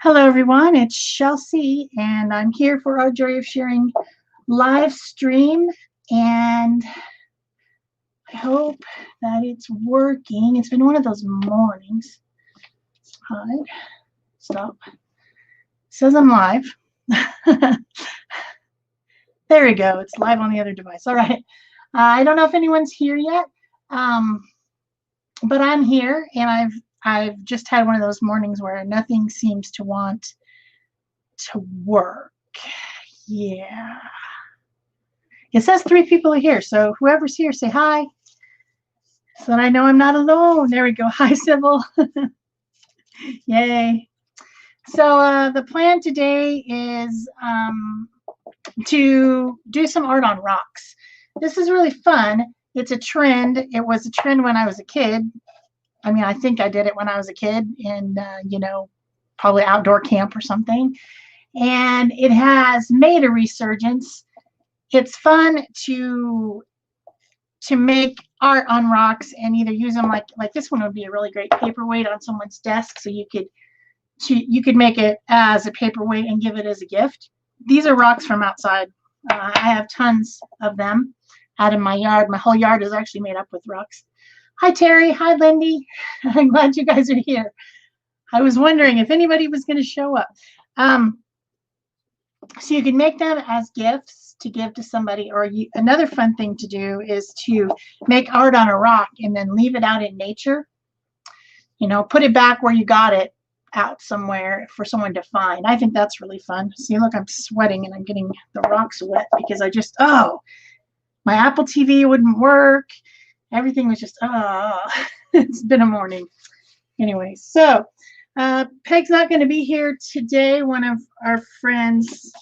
Hello, everyone. It's Chelsea, and I'm here for our Joy of Sharing live stream. And I hope that it's working. It's been one of those mornings. Hide. Stop. It says I'm live. There we go. It's live on the other device. All right. I don't know if anyone's here yet, but I'm here, and I've just had one of those mornings where nothing seems to want to work. Yeah. It says 3 people are here, so whoever's here, say hi, so that I know I'm not alone. There we go. Hi, Sybil. Yay. So the plan today is to do some art on rocks. This is really fun. It's a trend. It was a trend when I was a kid. I mean, I think I did it when I was a kid in, probably outdoor camp or something. And it has made a resurgence. It's fun to make art on rocks and either use them like this one would be a really great paperweight on someone's desk. So you could make it as a paperweight and give it as a gift. These are rocks from outside. I have tons of them out in my yard. My whole yard is actually made up with rocks. Hi, Terry. Hi, Lindy. I'm glad you guys are here. I was wondering if anybody was going to show up. So you can make them as gifts to give to somebody, or another fun thing to do is to make art on a rock and then leave it out in nature. Put it back where you got it out somewhere for someone to find. I think that's really fun. See, look, I'm sweating and I'm getting the rocks wet because my Apple TV wouldn't work. Everything was just, it's been a morning. Anyway, so Peg's not going to be here today. One of our friends'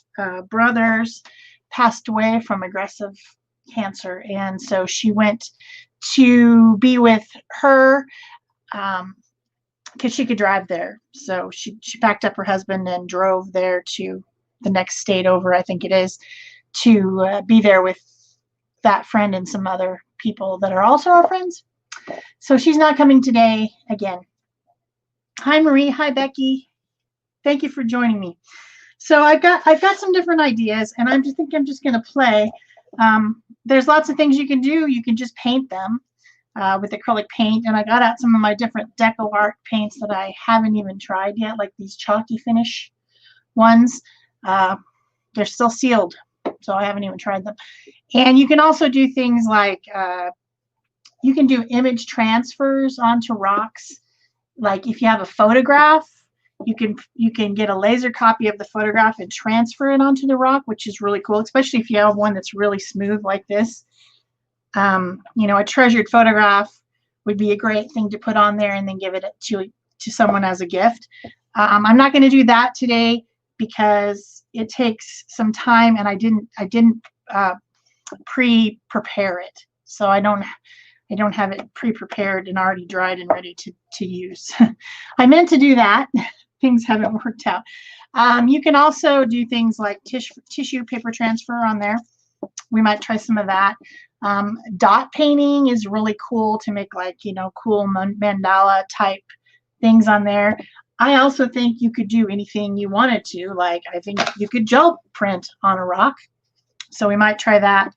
brothers passed away from aggressive cancer, and so she went to be with her because she could drive there. So she packed up her husband and drove there to the next state over, I think it is, to be there with that friend and some other people that are also our friends. So she's not coming today again. Hi, Marie. Hi, Becky. Thank you for joining me. So I've got some different ideas, and I'm just going to play. There's lots of things you can do. You can just paint them with acrylic paint, and I got out some of my different Decoart paints that I haven't even tried yet, like these chalky finish ones. They're still sealed, so I haven't even tried them. And you can also do things like you can do image transfers onto rocks. Like if you have a photograph, you can get a laser copy of the photograph and transfer it onto the rock, which is really cool, especially if you have one that's really smooth like this. A treasured photograph would be a great thing to put on there and then give it to someone as a gift. I'm not going to do that today because it takes some time, and I didn't pre-prepare it, so I don't have it pre-prepared and already dried and ready to use. I meant to do that. Things haven't worked out. You can also do things like tissue paper transfer on there. We might try some of that. Dot painting is really cool to make cool mandala type things on there. I also think you could do anything you wanted to. Like I think you could gel print on a rock. So we might try that.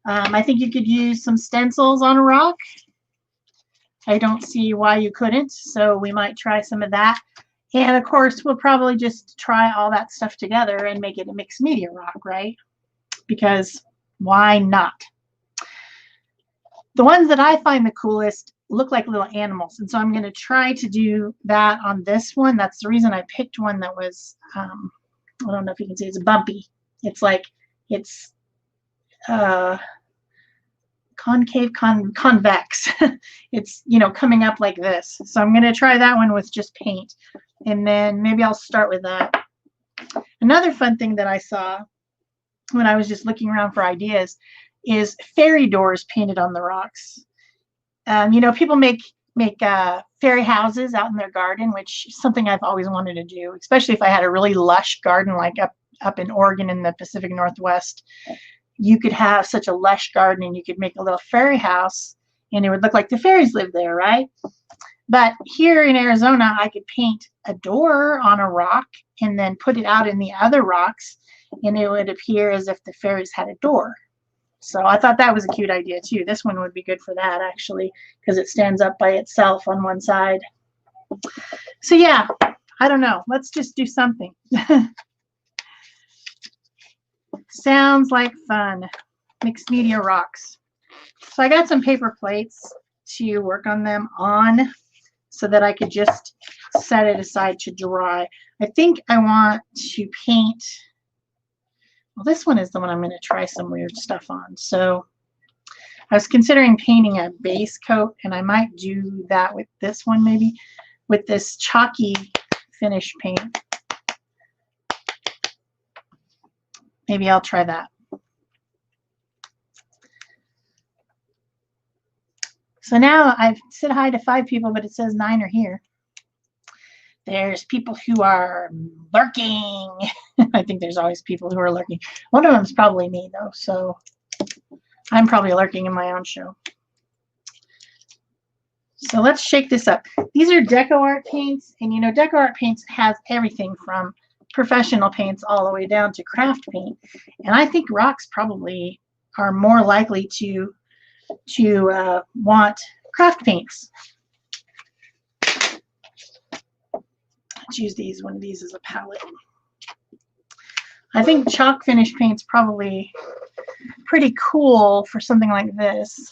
I think you could use some stencils on a rock. I don't see why you couldn't, so we might try some of that. And of course, we'll probably just try all that stuff together and make it a mixed media rock, right? Because why not? The ones that I find the coolest look like little animals, and so I'm going to try to do that on this one. That's the reason I picked one that was, I don't know if you can see, it's bumpy. It's concave, convex. It's coming up like this. So I'm going to try that one with just paint, and then maybe I'll start with that. Another fun thing that I saw when I was just looking around for ideas is fairy doors painted on the rocks. People make fairy houses out in their garden, which is something I've always wanted to do, especially if I had a really lush garden like up in Oregon in the Pacific Northwest. You could have such a lush garden and you could make a little fairy house and it would look like the fairies live there, right? But here in Arizona, I could paint a door on a rock and then put it out in the other rocks, and it would appear as if the fairies had a door. So I thought that was a cute idea too. This one would be good for that actually, because it stands up by itself on one side. So yeah, I don't know. Let's just do something. Sounds like fun. Mixed media rocks. So I got some paper plates to work on them on so that I could just set it aside to dry. I think I want to paint, well, this one is the one I'm going to try some weird stuff on. So I was considering painting a base coat, and I might do that with this one maybe, with this chalky finish paint. Maybe I'll try that. So now I've said hi to 5 people, but it says 9 are here. There's people who are lurking. I think there's always people who are lurking. One of them is probably me, though, so I'm probably lurking in my own show. So let's shake this up. These are Decoart paints, and you know, Decoart paints has everything from professional paints all the way down to craft paint. And I think rocks probably are more likely to want craft paints. Let's use one of these as a palette. I think chalk finish paint's probably pretty cool for something like this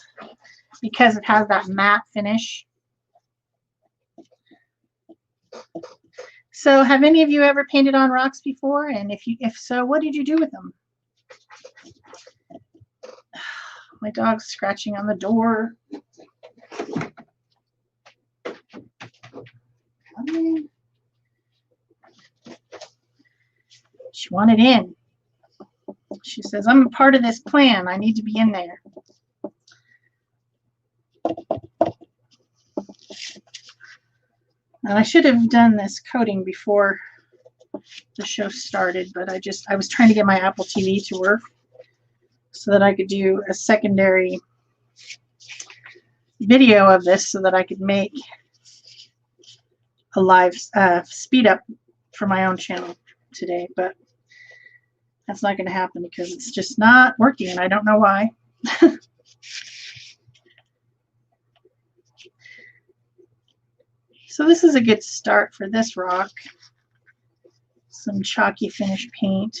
because it has that matte finish. So have any of you ever painted on rocks before? And if so, what did you do with them? My dog's scratching on the door. Come in. She wanted in. She says, I'm a part of this plan. I need to be in there. And I should have done this coating before the show started, but I was trying to get my Apple TV to work so that I could do a secondary video of this so that I could make a live speed up for my own channel today, but that's not going to happen because it's just not working and I don't know why. So this is a good start for this rock. Some chalky finish paint.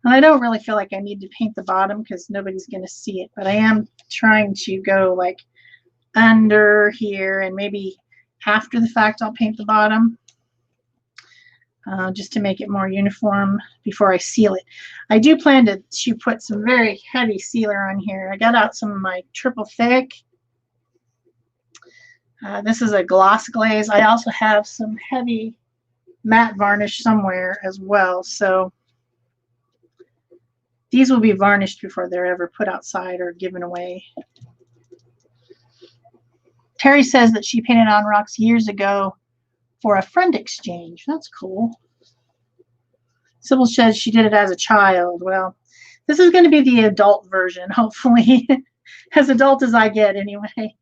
And I don't really feel like I need to paint the bottom because nobody's going to see it, but I am trying to go like under here, and maybe after the fact I'll paint the bottom just to make it more uniform before I seal it. I do plan to put some very heavy sealer on here. I got out some of my triple thick. This is a gloss glaze. I also have some heavy matte varnish somewhere as well, so these will be varnished before they're ever put outside or given away. Terry says that she painted on rocks years ago for a friend exchange. That's cool. Sybil says she did it as a child. Well, this is going to be the adult version, hopefully. As adult as I get, anyway.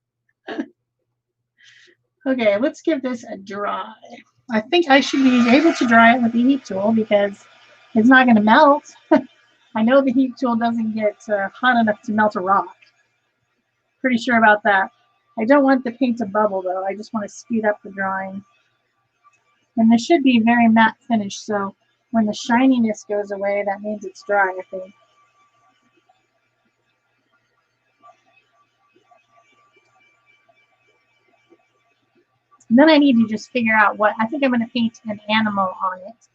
Okay, let's give this a dry. I think I should be able to dry it with the heat tool because it's not going to melt. I know the heat tool doesn't get hot enough to melt a rock. Pretty sure about that. I don't want the paint to bubble though. I just want to speed up the drying. And this should be very matte finish, so when the shininess goes away, that means it's dry, I think. And then I need to just figure out what, I think I'm going to paint an animal on it.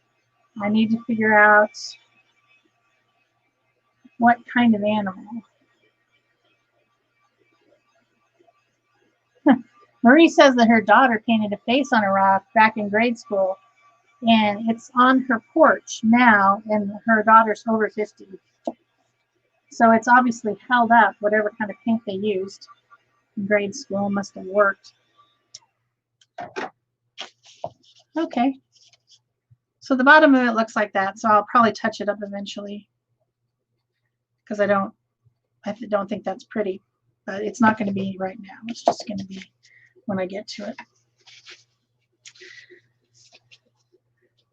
I need to figure out what kind of animal. Marie says that her daughter painted a face on a rock back in grade school, and it's on her porch now, and her daughter's over 50. So it's obviously held up. Whatever kind of paint they used in grade school must have worked. Okay. So the bottom of it looks like that, so I'll probably touch it up eventually because I don't think that's pretty, but it's not going to be right now. It's just going to be when I get to it.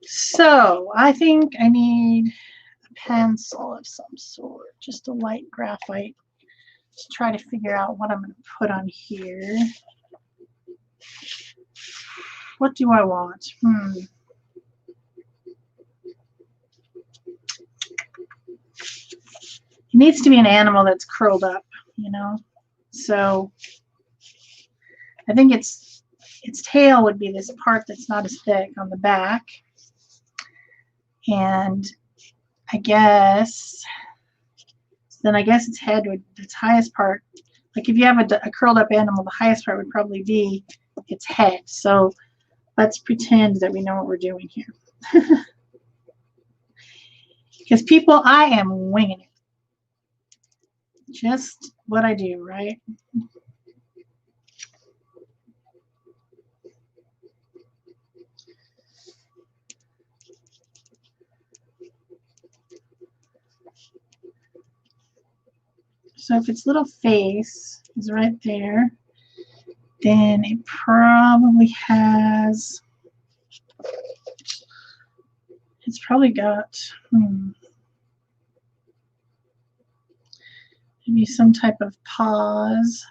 So I think I need a pencil of some sort, just a light graphite, to try to figure out what I'm going to put on here. What do I want? It needs to be an animal that's curled up, you know. So I think its tail would be this part that's not as thick on the back. And I guess its head would, its highest part, like if you have a curled up animal, the highest part would probably be its head. So let's pretend that we know what we're doing here. Because people, I am winging it. Just what I do, right? So if its little face is right there, then it probably has, it's probably got, maybe some type of paws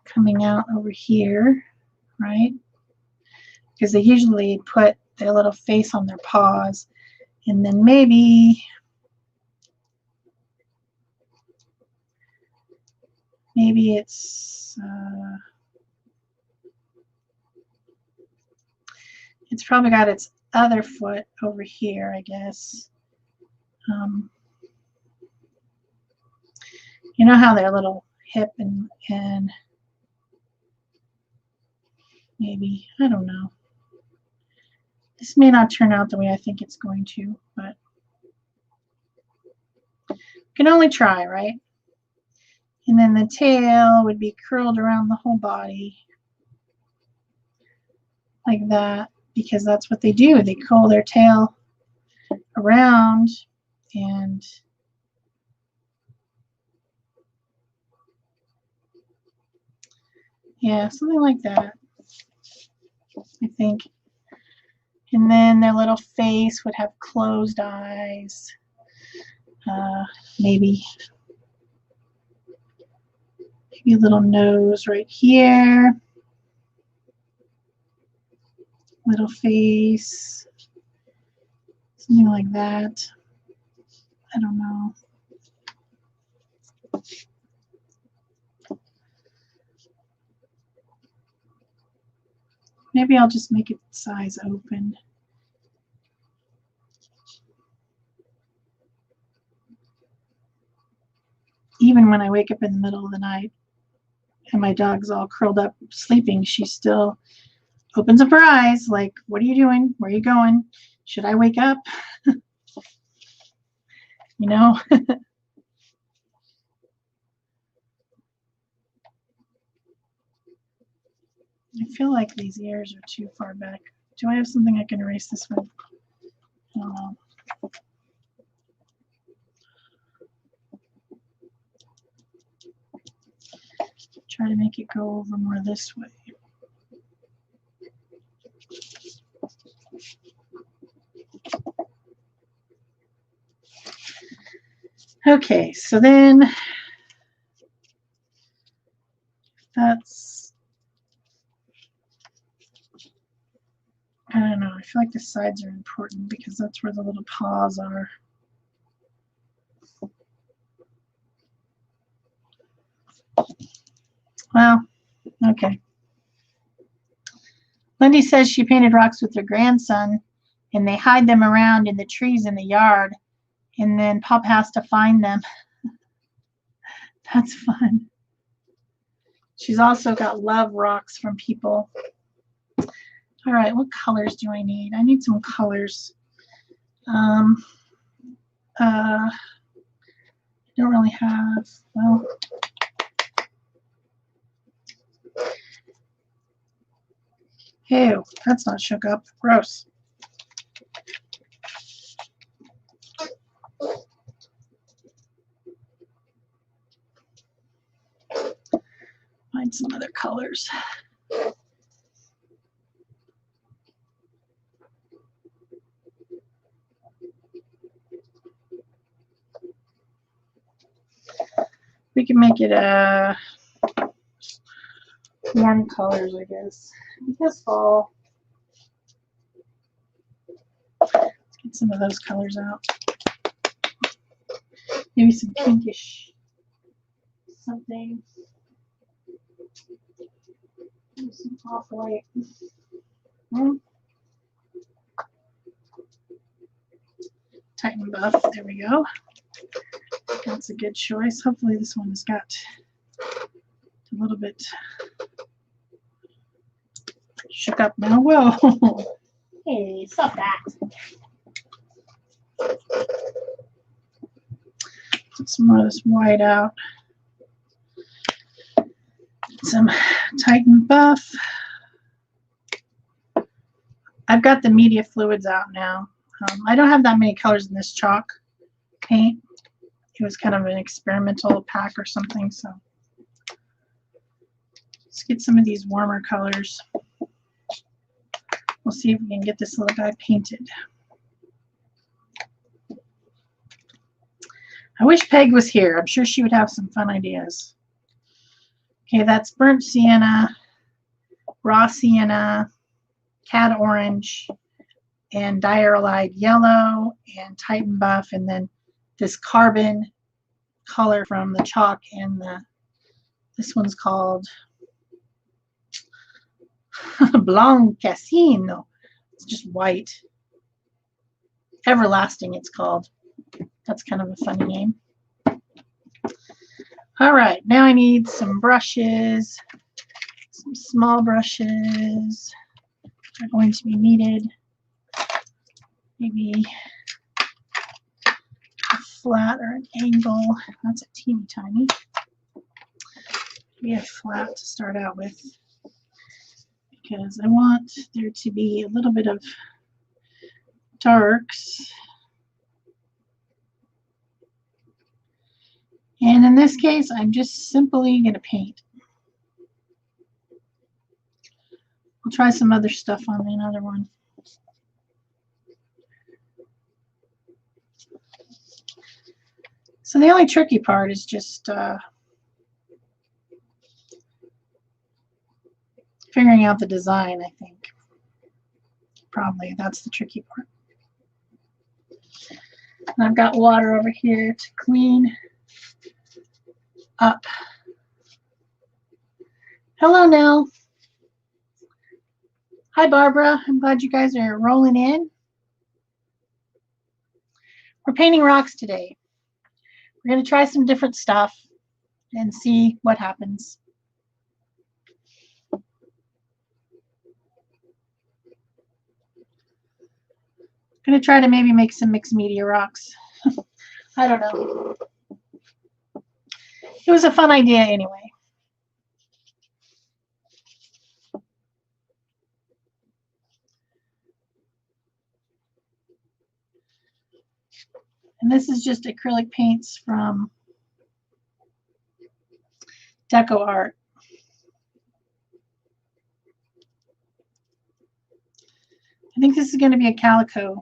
coming out over here, right? Because they usually put their little face on their paws, and then maybe it's probably got its other foot over here, I guess. You know how their little hip and maybe, I don't know. This may not turn out the way I think it's going to, but you can only try, right? And then the tail would be curled around the whole body like that, because that's what they do. They curl their tail around, and yeah, something like that, I think. And then their little face would have closed eyes, maybe a little nose right here, little face, something like that. I don't know. Maybe I'll just make it size open. Even when I wake up in the middle of the night and my dog's all curled up sleeping, she still opens up her eyes like, what are you doing? Where are you going? Should I wake up? You know? I feel like these ears are too far back. Do I have something I can erase this with? I don't know. Try to make it go over more this way. Okay, so then that's, I don't know, I feel like the sides are important because that's where the little paws are. Well, okay. Lindy says she painted rocks with her grandson, and they hide them around in the trees in the yard, and then Pop has to find them. That's fun. She's also got love rocks from people. All right, what colors do I need? I need some colors. I don't really have, well, ew, that's not shook up. Gross. Find some other colors. We can make it warm colors, I guess. This fall. Let's get some of those colors out. Maybe some pinkish something. Maybe some off-white. Tighten buff. There we go. That's a good choice. Hopefully this one has got a little bit shook up now. Whoa. Hey, stop that. Put some more of this white out. Some Tighten buff. I've got the media fluids out now. I don't have that many colors in this chalk paint. It was kind of an experimental pack or something, so let's get some of these warmer colors. We'll see if we can get this little guy painted. I wish Peg was here. I'm sure she would have some fun ideas. Okay, that's burnt sienna, raw sienna, cad orange, and diarylide yellow, and Tighten buff, and then this carbon color from the chalk, and this one's called Blancassino. It's just white. Everlasting, it's called. That's kind of a funny name. All right, now I need some brushes. Some small brushes are going to be needed. Maybe a flat or an angle. That's a teeny tiny. Maybe a flat to start out with, because I want there to be a little bit of darks. And in this case, I'm just simply going to paint. I'll try some other stuff on another one. So the only tricky part is just figuring out the design, I think. Probably that's the tricky part. And I've got water over here to clean up. Hello, Nell. Hi, Barbara. I'm glad you guys are rolling in. We're painting rocks today. We're going to try some different stuff and see what happens. I'm going to try to maybe make some mixed media rocks. I don't know. It was a fun idea anyway. And this is just acrylic paints from Decoart. I think this is going to be a calico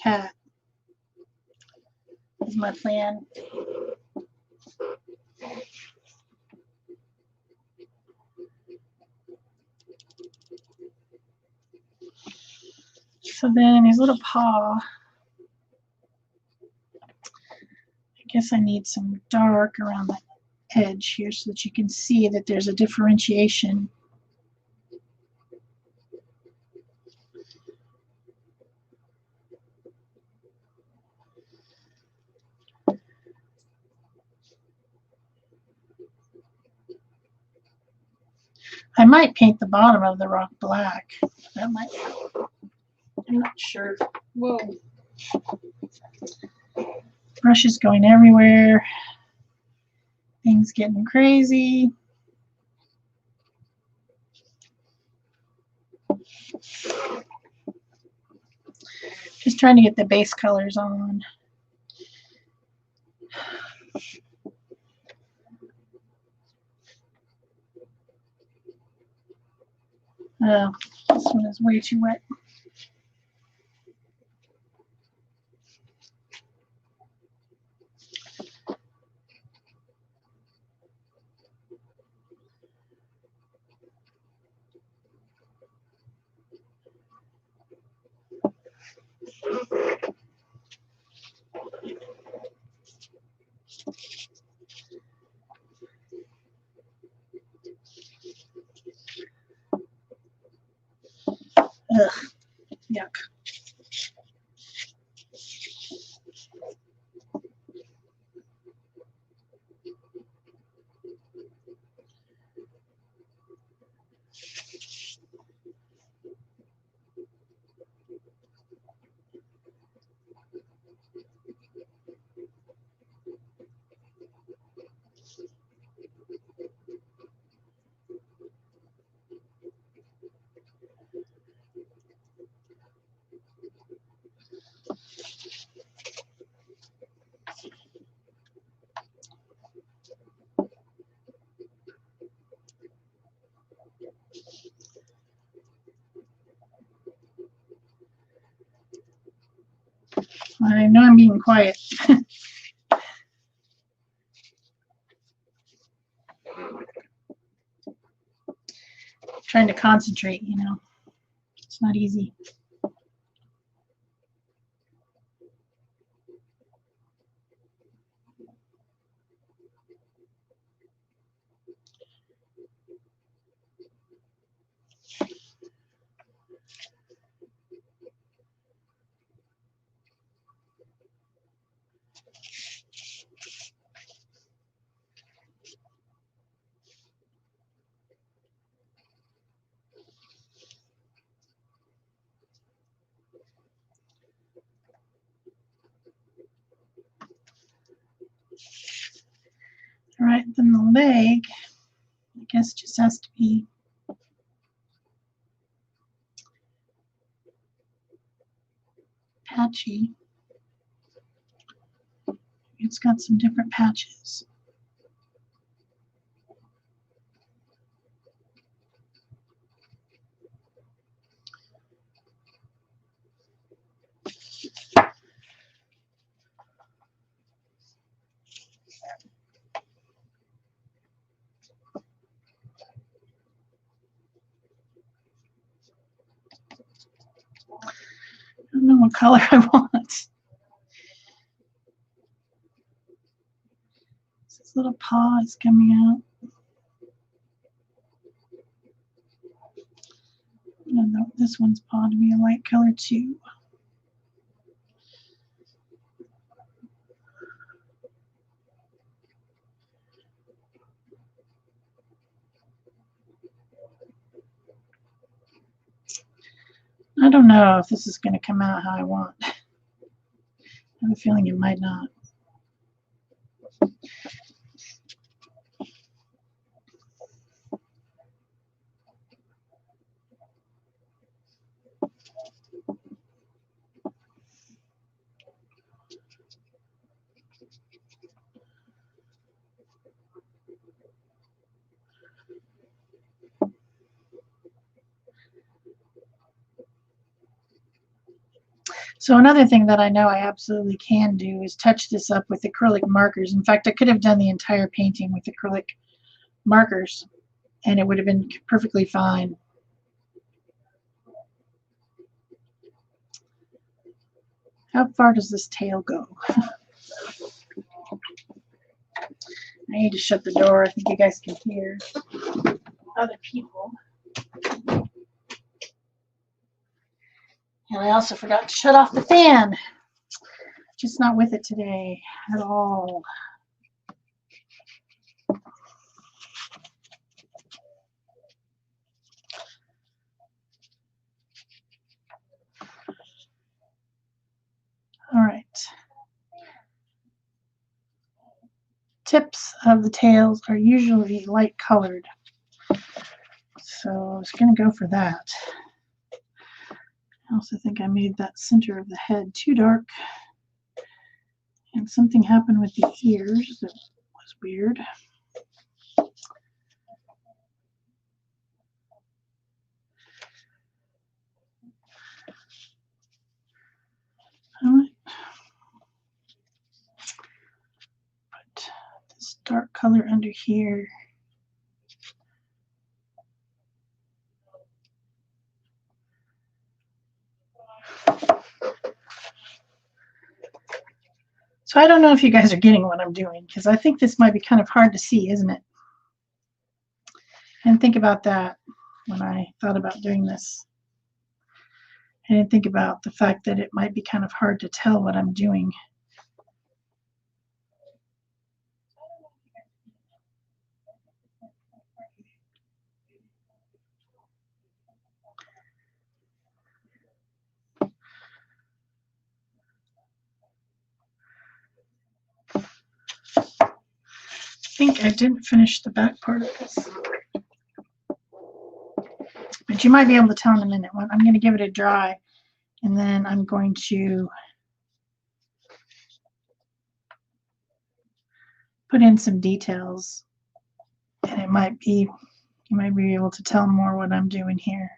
cat. Is my plan. So then his little paw. I guess I need some dark around the edge here so that you can see that there's a differentiation. I might paint the bottom of the rock black. That might help. I'm not sure. Whoa. Brush is going everywhere. Things getting crazy. Just trying to get the base colors on. Oh, this one is way too wet. Ugh, yuck. I know I'm being quiet. Trying to concentrate, you know. It's not easy. All right, then the leg, I guess, just has to be patchy. It's got some different patches. I don't know what color I want. This little paw is coming out. I don't know, this one's paw to be a light color too. I don't know if this is going to come out how I want. I have a feeling it might not. So another thing that I know I absolutely can do is touch this up with acrylic markers. In fact, I could have done the entire painting with acrylic markers and it would have been perfectly fine. How far does this tail go? I need to shut the door. I think you guys can hear other people. And I also forgot to shut off the fan. Just not with it today at all. All right. Tips of the tails are usually light colored. So I was going to go for that. I also think I made that center of the head too dark. And something happened with the ears that was weird. All right. Put this dark color under here. So I don't know if you guys are getting what I'm doing, because I think this might be kind of hard to see, isn't it? And think about that when I thought about doing this. I didn't think about the fact that it might be kind of hard to tell what I'm doing. I think I didn't finish the back part of this. But you might be able to tell in a minute. I'm going to give it a dry, and then I'm going to put in some details, and you might be able to tell more what I'm doing here.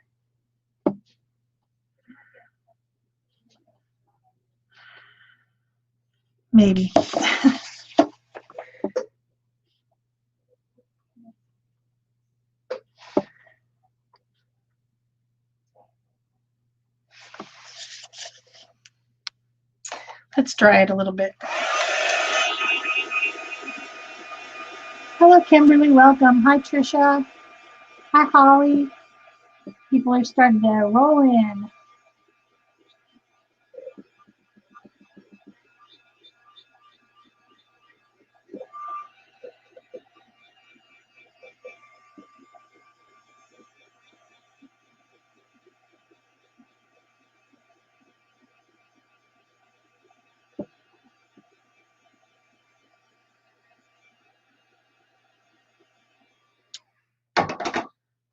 Maybe. Let's dry it a little bit. Hello, Kimberly. Welcome. Hi, Trisha. Hi, Holly. People are starting to roll in.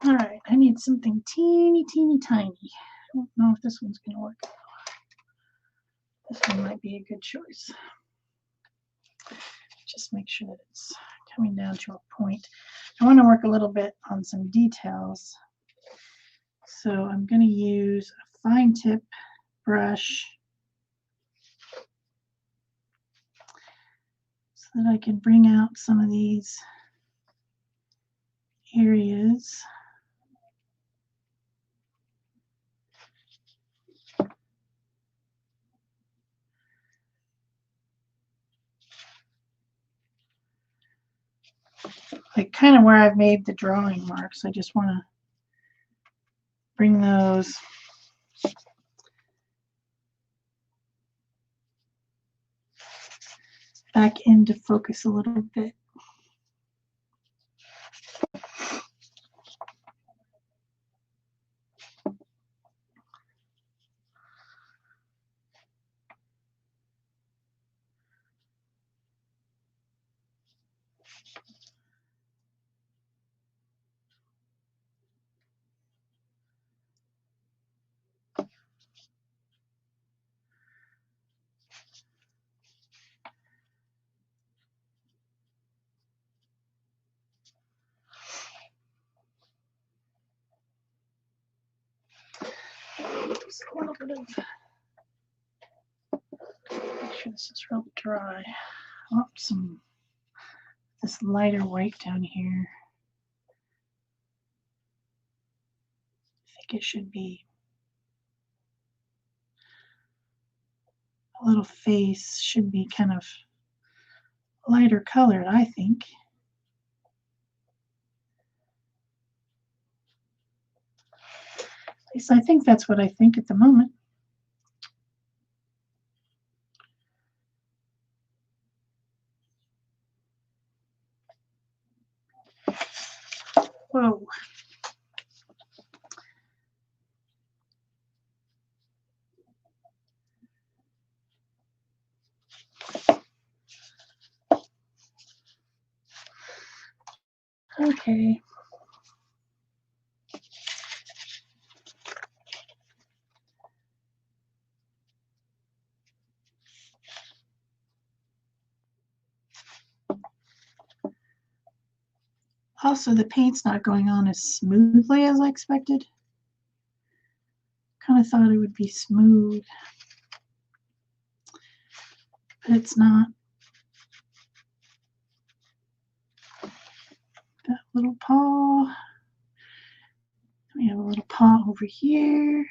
All right, I need something teeny, teeny, tiny. I don't know if this one's going to work. This one might be a good choice. Just make sure that it's coming down to a point. I want to work a little bit on some details. So I'm going to use a fine tip brush so that I can bring out some of these areas. Like kind of where I've made the drawing marks. I just want to bring those back into focus a little bit. Just a little bit of, make sure this is real dry. I want some this lighter white down here. I think it should be a little face, should be kind of lighter colored, I think. At least I think that's what I think at the moment. Whoa. Okay. Also, the paint's not going on as smoothly as I expected. Kind of thought it would be smooth, but it's not. That little paw. We have a little paw over here.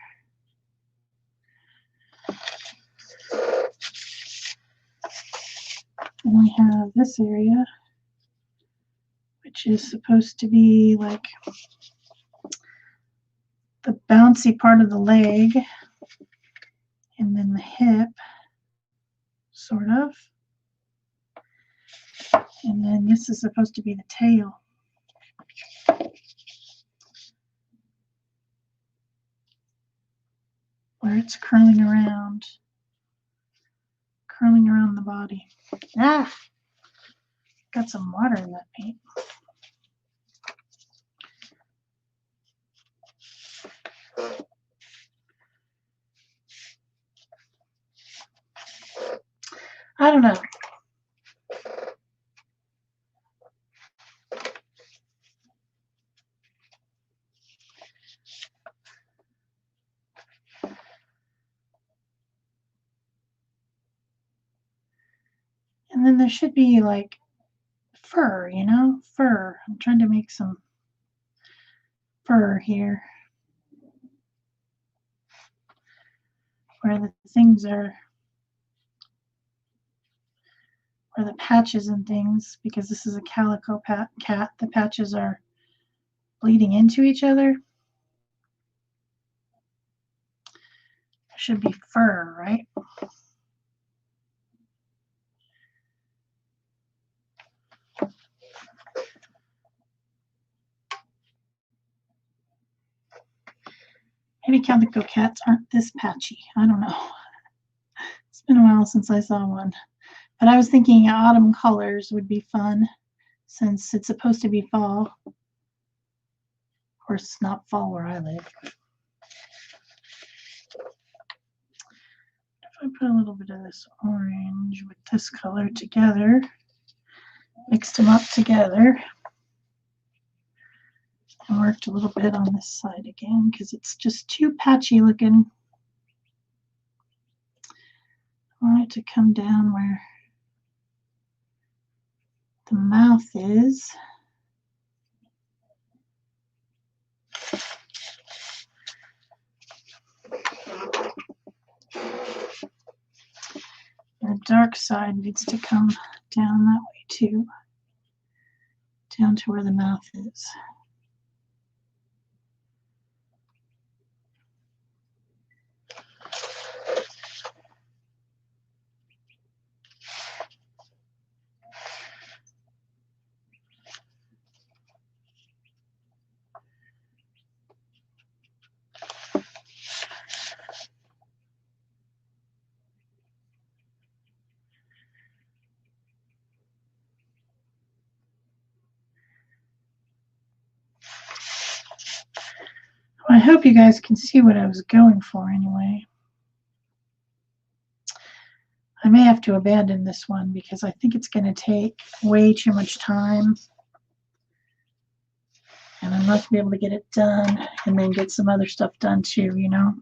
And we have this area, which is supposed to be like the bouncy part of the leg. And then the hip, sort of. And then this is supposed to be the tail. Where it's curling around the body. Ah, got some water in that paint. I don't know. And then there should be like fur, you know, fur. I'm trying to make some fur here. Where the things are, where the patches and things, because this is a calico cat, the patches are bleeding into each other. There should be fur, right? Maybe calico cats aren't this patchy. I don't know. It's been a while since I saw one. But I was thinking autumn colors would be fun since it's supposed to be fall. Of course, it's not fall where I live. If I put a little bit of this orange with this color together, mixed them up together, and worked a little bit on this side again because it's just too patchy looking. I want it to come down where the mouth is. The dark side needs to come down that way too, down to where the mouth is. I hope you guys can see what I was going for anyway. I may have to abandon this one because I think it's going to take way too much time. And I'm not going to be able to get it done and then get some other stuff done too, you know.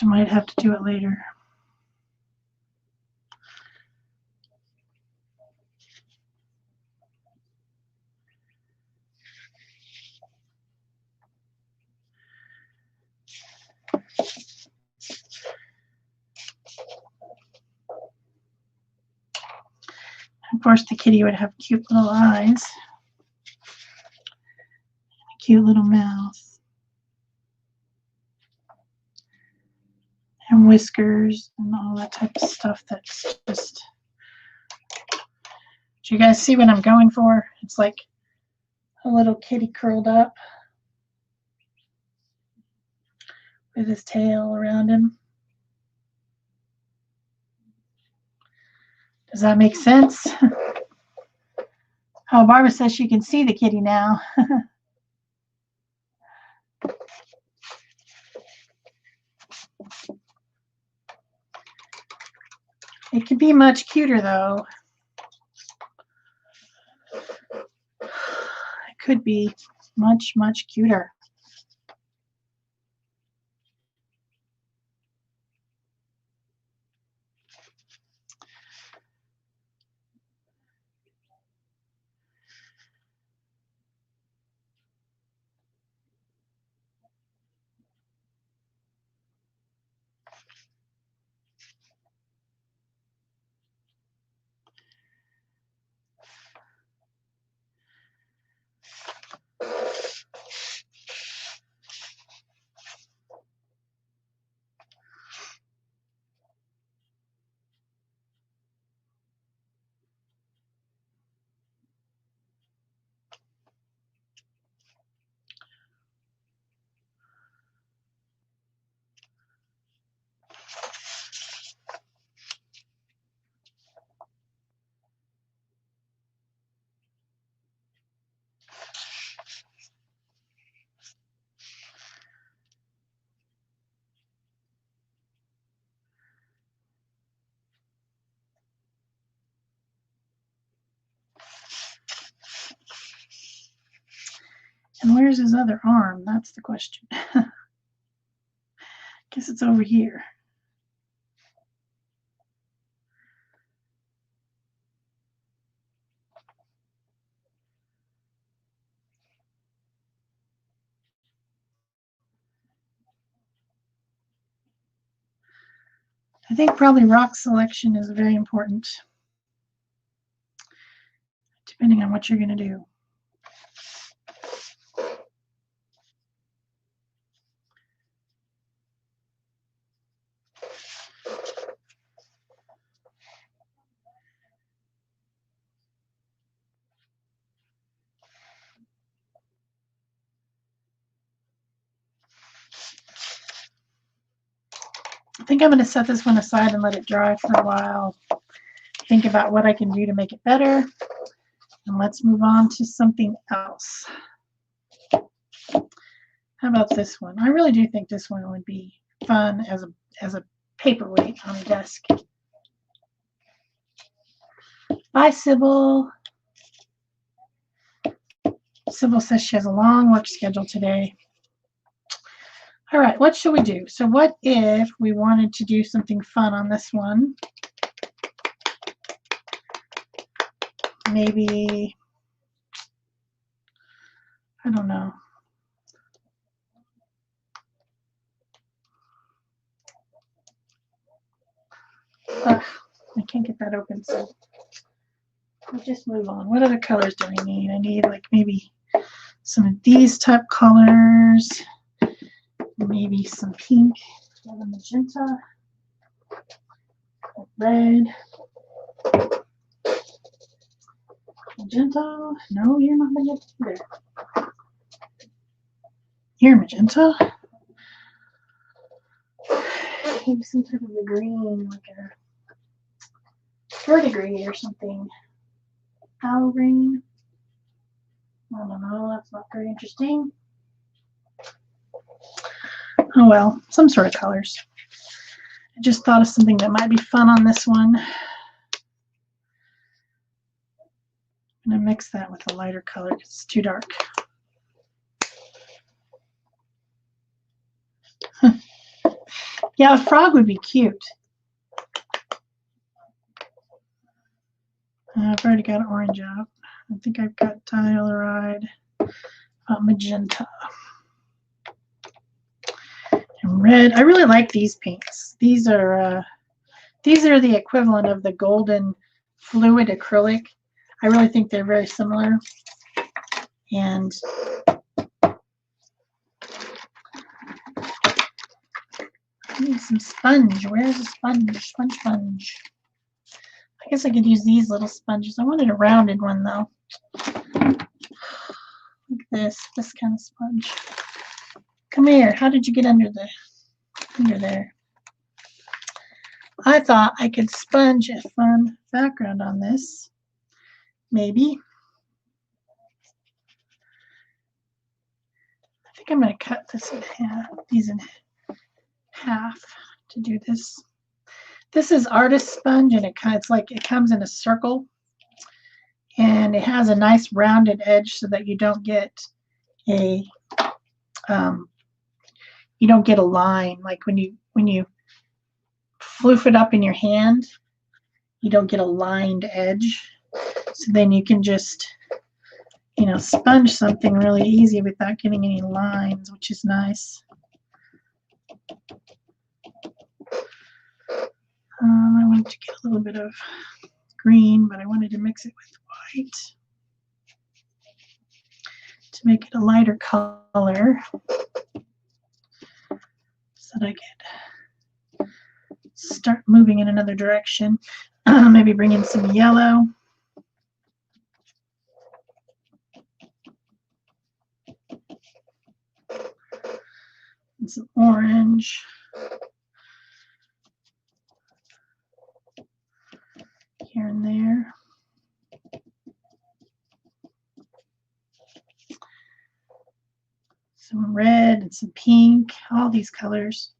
I might have to do it later. Of course, the kitty would have cute little eyes, a cute little mouth, and whiskers and all that type of stuff. That's just. Do you guys see what I'm going for? It's like a little kitty curled up with his tail around him. Does that make sense? Oh, Barbara says she can see the kitty now. It could be much cuter though. It could be much, much cuter. And where's his other arm? That's the question. Guess it's over here. I think probably rock selection is very important, depending on what you're going to do. I think I'm going to set this one aside and let it dry for a while. Think about what I can do to make it better. And let's move on to something else. How about this one? I really do think this one would be fun as a paperweight on a desk. Bye, Sybil. Sybil says she has a long work schedule today. All right, what should we do? So what if we wanted to do something fun on this one? Maybe, I don't know. Ugh, I can't get that open, so I'll just move on. What other colors do I need? I need like maybe some of these type colors, maybe some pink, a magenta, red, magenta. No, you're not magenta either. You're magenta. Maybe some type of a green, like a verdigris or something. Owl green. I don't know, that's not very interesting. Oh well, some sort of colors. I just thought of something that might be fun on this one. I'm going to mix that with a lighter color because it's too dark. Yeah, a frog would be cute. I've already got orange out. I think I've got dial-a-ride, magenta, and red. I really like these paints. These are the equivalent of the golden fluid acrylic. I really think they're very similar. And I need some sponge. Where's the sponge? Sponge. I guess I could use these little sponges. I wanted a rounded one though. Like this kind of sponge. Come here. How did you get under there? I thought I could sponge a fun background on this. Maybe. I think I'm going to cut this in half, these in half to do this. This is artist sponge, and it comes in a circle, and it has a nice rounded edge so that you don't get a line. Like when you floof it up in your hand, you don't get a lined edge. So then you can just sponge something really easy without getting any lines, which is nice. I wanted to get a little bit of green, but I wanted to mix it with white to make it a lighter color so that I could start moving in another direction. Maybe bring in some yellow. And some orange. Here and there. Some red and some pink, all these colors.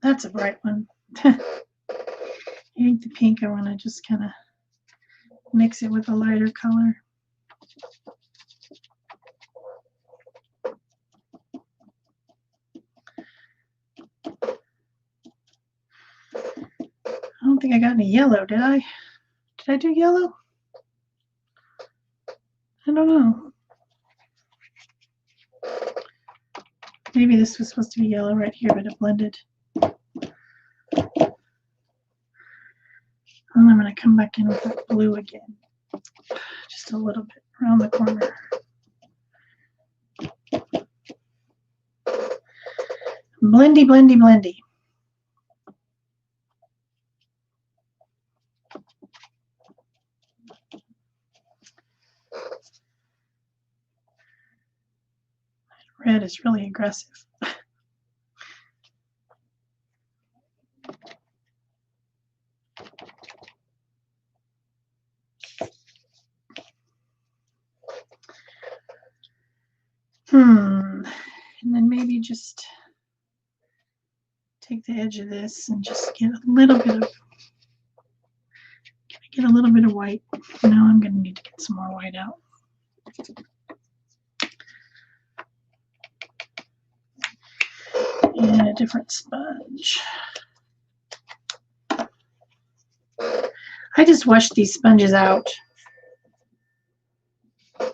That's a bright one. I hate the pink. I want to just kind of mix it with a lighter color. I don't think I got any yellow, did I? Did I do yellow? I don't know. Maybe this was supposed to be yellow right here, but it blended. And I'm going to come back in with that blue again. Just a little bit around the corner. Blendy, blendy, blendy. Red is really aggressive. And then maybe just take the edge of this and just get a little bit of white. Now I'm going to need to get some more white out. And a different sponge. I just washed these sponges out. A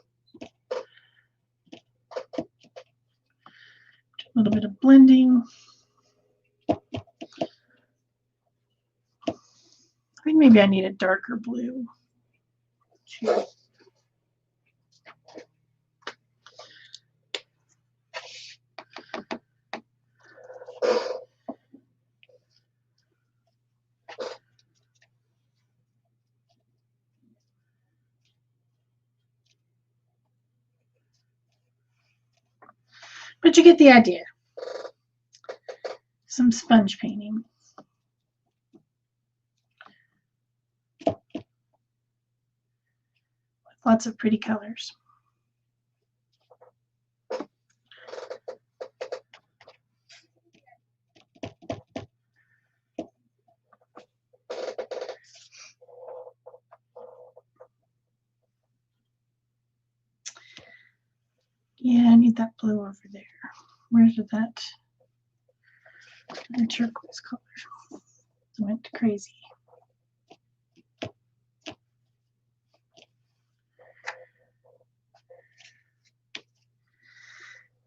little bit of blending. I think maybe I need a darker blue. But you get the idea. Some sponge painting. With lots of pretty colors. Yeah, I need that blue over there. Where's that? The turquoise color. I went crazy.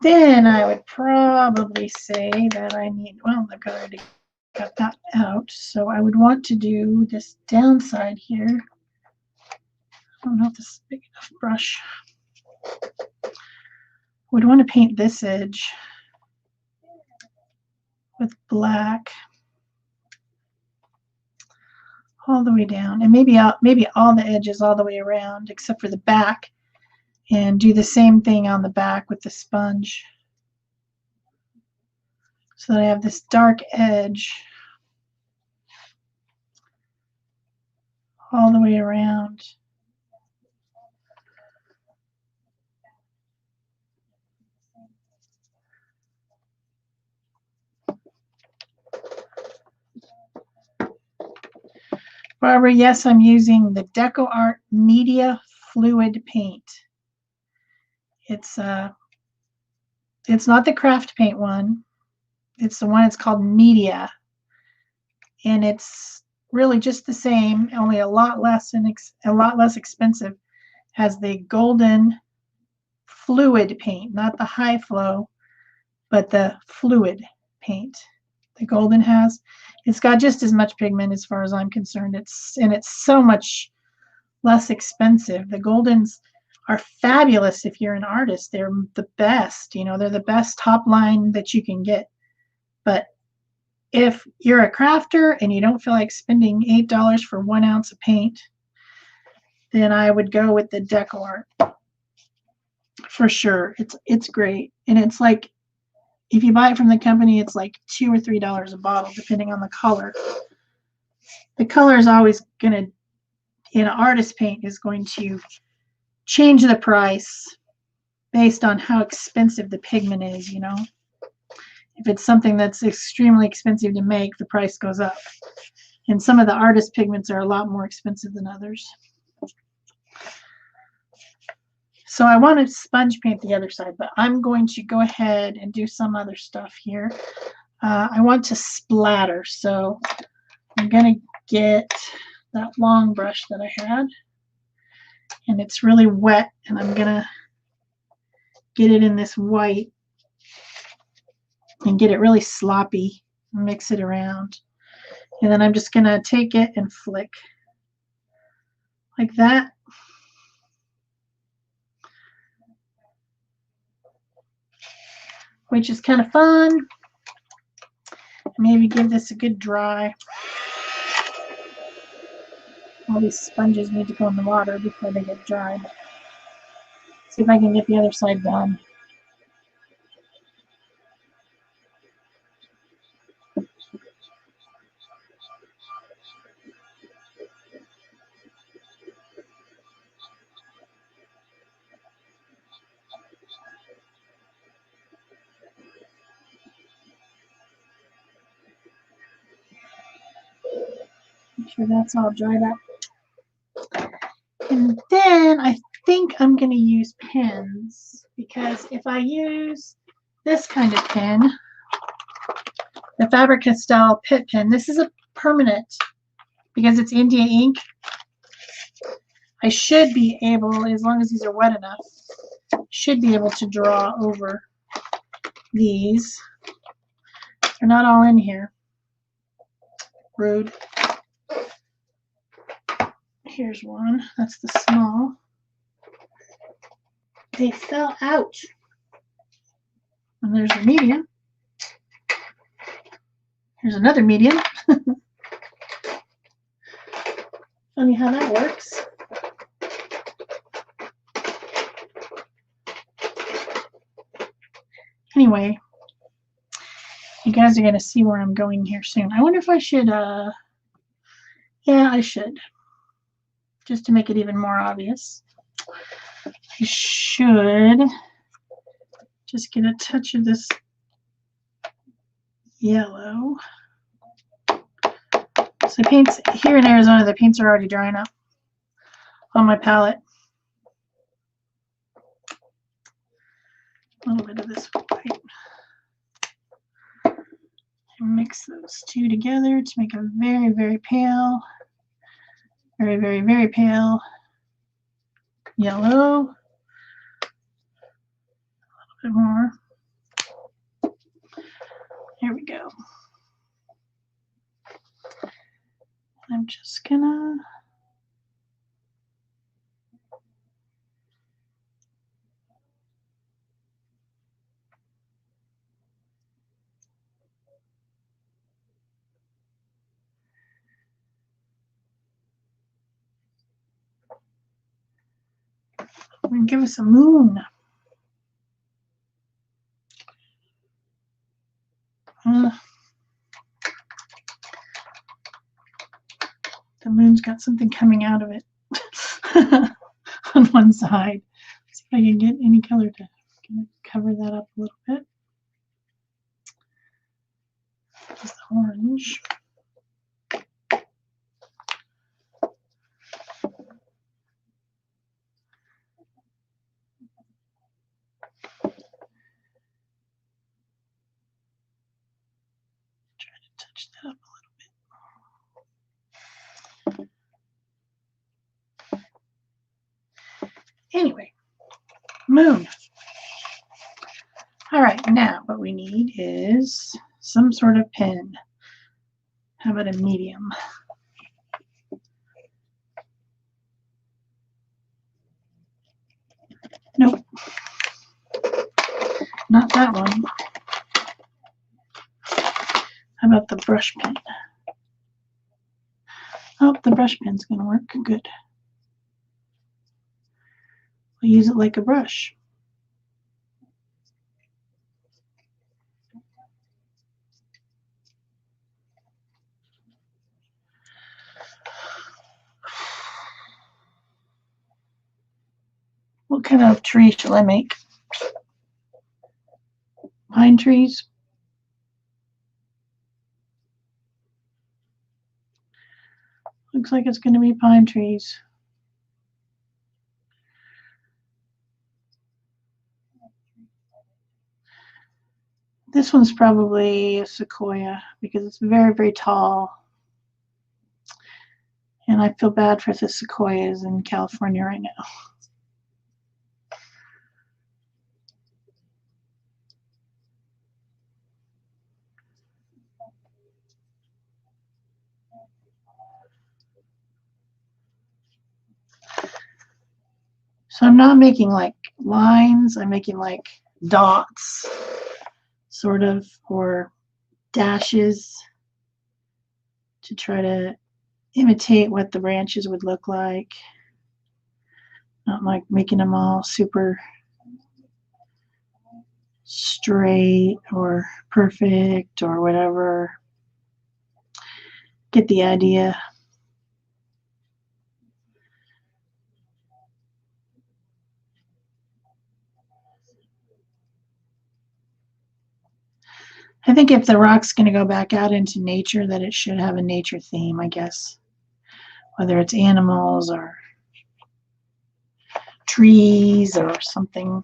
Then I would probably say that I need, well, I've already got that out, so I would want to do this downside here. I don't know if this is a big enough brush. Would want to paint this edge with black all the way down, and maybe all the edges all the way around except for the back, and do the same thing on the back with the sponge so that I have this dark edge all the way around. Barbara, yes, I'm using the Decoart Media Fluid Paint. It's not the craft paint one. It's the one. It's called Media, and it's really just the same, only a lot less expensive. Has the golden fluid paint, not the high flow, but the fluid paint. The golden has. It's got just as much pigment as far as I'm concerned. It's so much less expensive. The goldens are fabulous if you're an artist. They're the best, you know, they're the best top line that you can get. But if you're a crafter and you don't feel like spending $8 for 1 ounce of paint, then I would go with the Decoart for sure. It's great, and it's like, if you buy it from the company, it's like $2 or $3 a bottle, depending on the color. The color is always going to, in artist paint, is going to change the price based on how expensive the pigment is, you know. if it's something that's extremely expensive to make, the price goes up. And some of the artist pigments are a lot more expensive than others. So I want to sponge paint the other side, but I'm going to go ahead and do some other stuff here. I want to splatter, so I'm going to get that long brush that I had, and it's really wet, and I'm going to get it in this white and get it really sloppy, mix it around. And then I'm just going to take it and flick like that. Which is kind of fun. Maybe give this a good dry. All these sponges need to go in the water before they get dry. See if I can get the other side done. Make sure that's all dried up. And then I think I'm going to use pens, because if I use this kind of pen, the Faber-Castell Pitt pen, this is a permanent, because it's India ink. I should be able, as long as these are wet enough, should be able to draw over these. They're not all in here. Rude. Here's one. That's the small. They fell out. And there's the medium. Here's another medium. Funny how that works. Anyway, you guys are going to see where I'm going here soon. I wonder if I should, yeah, I should. Just to make it even more obvious. I should just get a touch of this yellow. So paints here in Arizona, the paints are already drying up on my palette. A little bit of this white. And mix those two together to make a very, very pale, very, very, very pale yellow. A little bit more. There we go. I'm just gonna give us a moon. The moon's got something coming out of it on one side. See if I can get any color to cover that up a little bit. This is the orange. Try to touch that up a little bit. Anyway, moon. All right, now what we need is some sort of pen. How about a medium? Nope. Not that one. How about the brush pen? Oh, the brush pen's going to work good. We'll use it like a brush. What kind of tree shall I make? Pine trees? Looks like it's going to be pine trees. This one's probably a sequoia because it's very, very tall. And I feel bad for the sequoias in California right now. So I'm not making like lines, I'm making like dots, sort of, or dashes to try to imitate what the branches would look like. Not like making them all super straight or perfect or whatever. Get the idea. I think if the rock's going to go back out into nature, that it should have a nature theme, I guess. Whether it's animals or trees or something.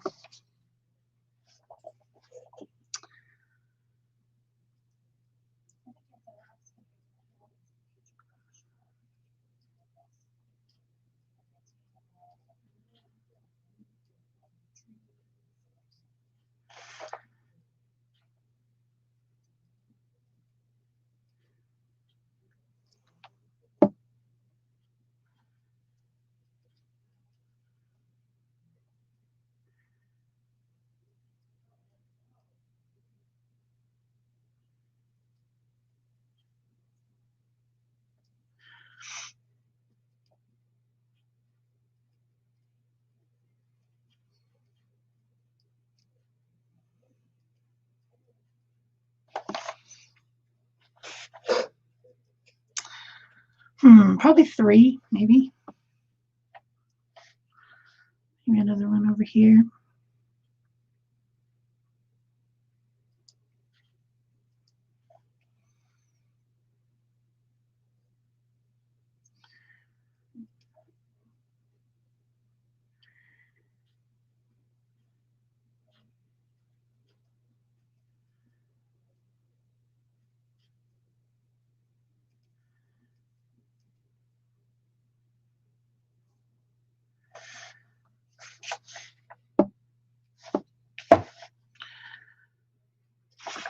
Probably 3, maybe. Maybe another one over here.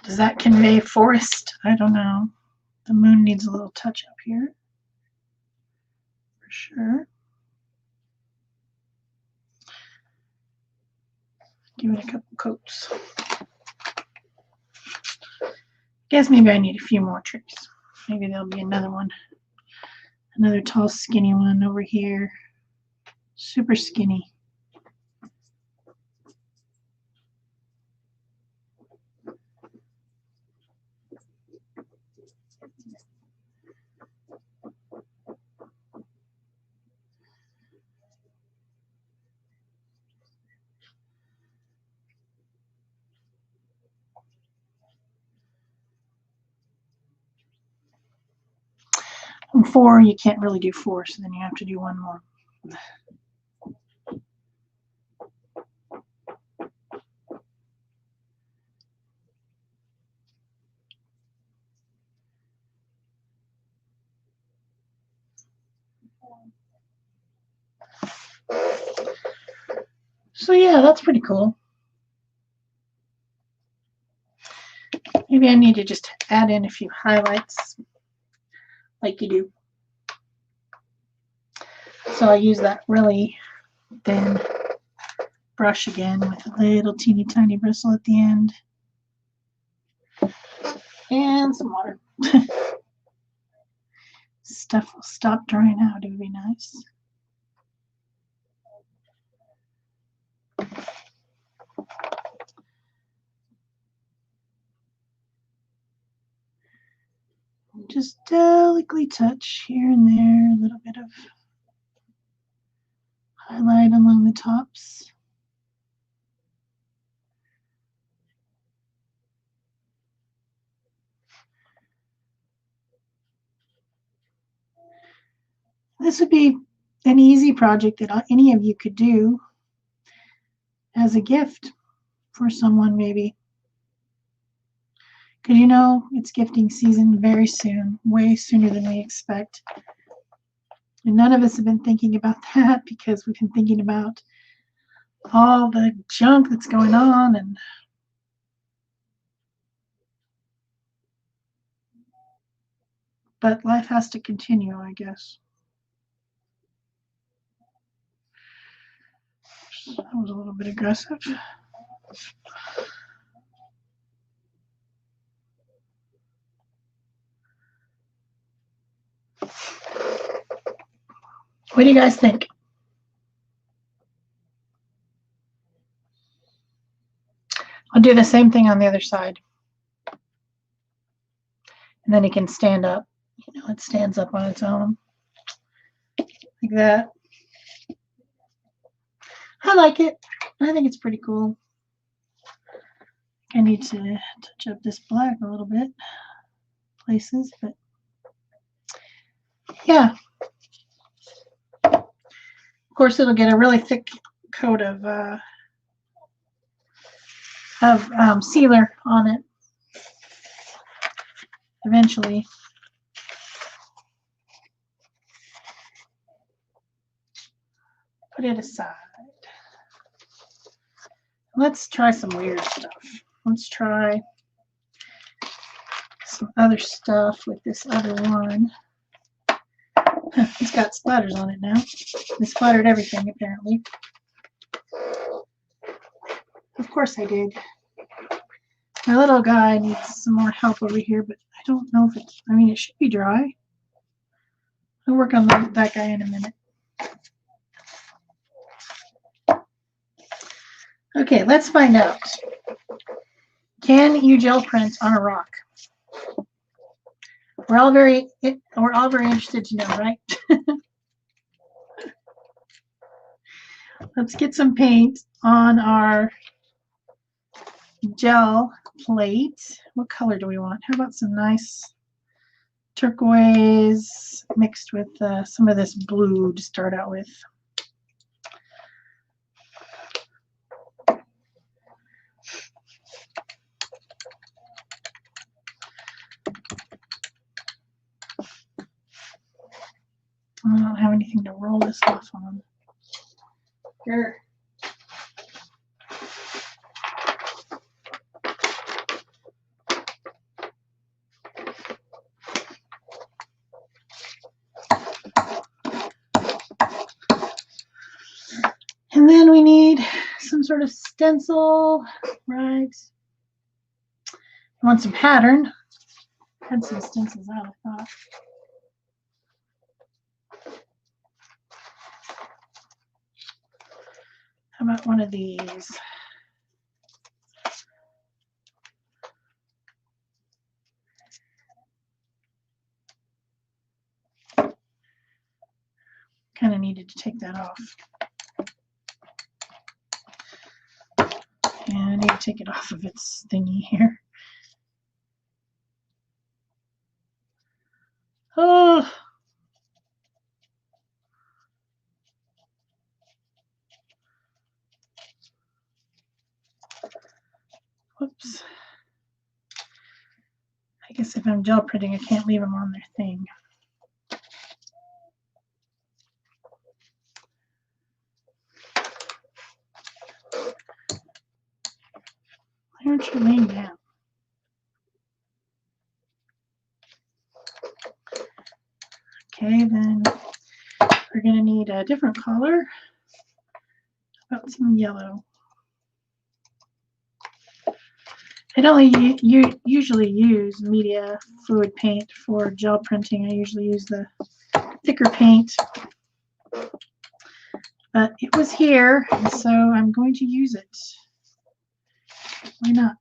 Does that convey forest? I don't know. The moon needs a little touch up here, for sure. Give it a couple coats. Guess maybe I need a few more trees. Maybe there'll be another one. Another tall, skinny one over here. Super skinny. And 4, you can't really do 4, so then you have to do one more. So yeah, that's pretty cool. Maybe I need to just add in a few highlights like you do. So I use that really thin brush again with a little teeny tiny bristle at the end. And some water. Stuff will stop drying out. It would be nice. Just delicately touch here and there, a little bit of highlight along the tops. this would be an easy project that any of you could do as a gift for someone, maybe. Because you know it's gifting season very soon, way sooner than we expect. And none of us have been thinking about that because we've been thinking about all the junk that's going on. But life has to continue, I guess. That was a little bit aggressive. What do you guys think? I'll do the same thing on the other side. And then it can stand up. You know, it stands up on its own. Like that. I like it. I think it's pretty cool. I need to touch up this black a little bit. Places, but yeah. Of course, it'll get a really thick coat of sealer on it eventually. Put it aside. Let's try some weird stuff. Let's try some other stuff with this other one. It's got splatters on it now. It splattered everything, apparently. Of course I did. My little guy needs some more help over here, but I don't know if it's, I mean, it should be dry. I'll work on that guy in a minute. Okay, let's find out. Can you gel print on a rock? We're all very interested to know, right? Let's get some paint on our gel plate. What color do we want? How about some nice turquoise mixed with some of this blue to start out with? I don't have anything to roll this off on. Here. And then we need some sort of stencil, right? I want some pattern. I had some stencils out, I thought. How about one of these? Kind of needed to take that off. And I need to take it off of its thingy here. Oh. Whoops. I guess if I'm gel printing, I can't leave them on their thing. Why aren't you laying down? Okay, then we're going to need a different color. How about some yellow? I don't usually use media fluid paint for gel printing. I usually use the thicker paint. But it was here, so I'm going to use it. Why not?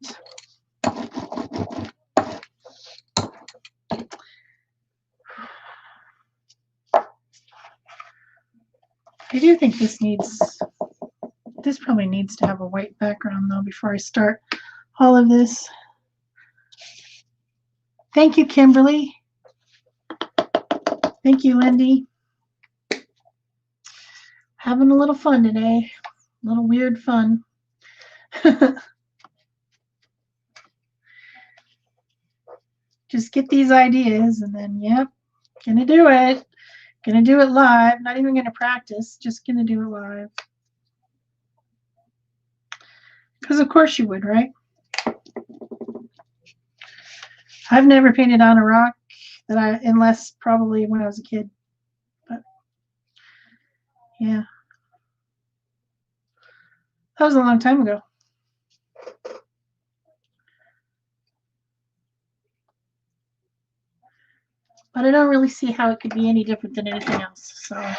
I do think this probably needs to have a white background though before I start all of this. Thank you, Kimberly. Thank you, Lindy. Having a little fun today. A little weird fun. Just get these ideas and then, yep, gonna do it. Gonna do it live. Not even gonna practice. Just gonna do it live. Because of course you would, right? I've never painted on a rock unless probably when I was a kid. But yeah, that was a long time ago. But I don't really see how it could be any different than anything else. So.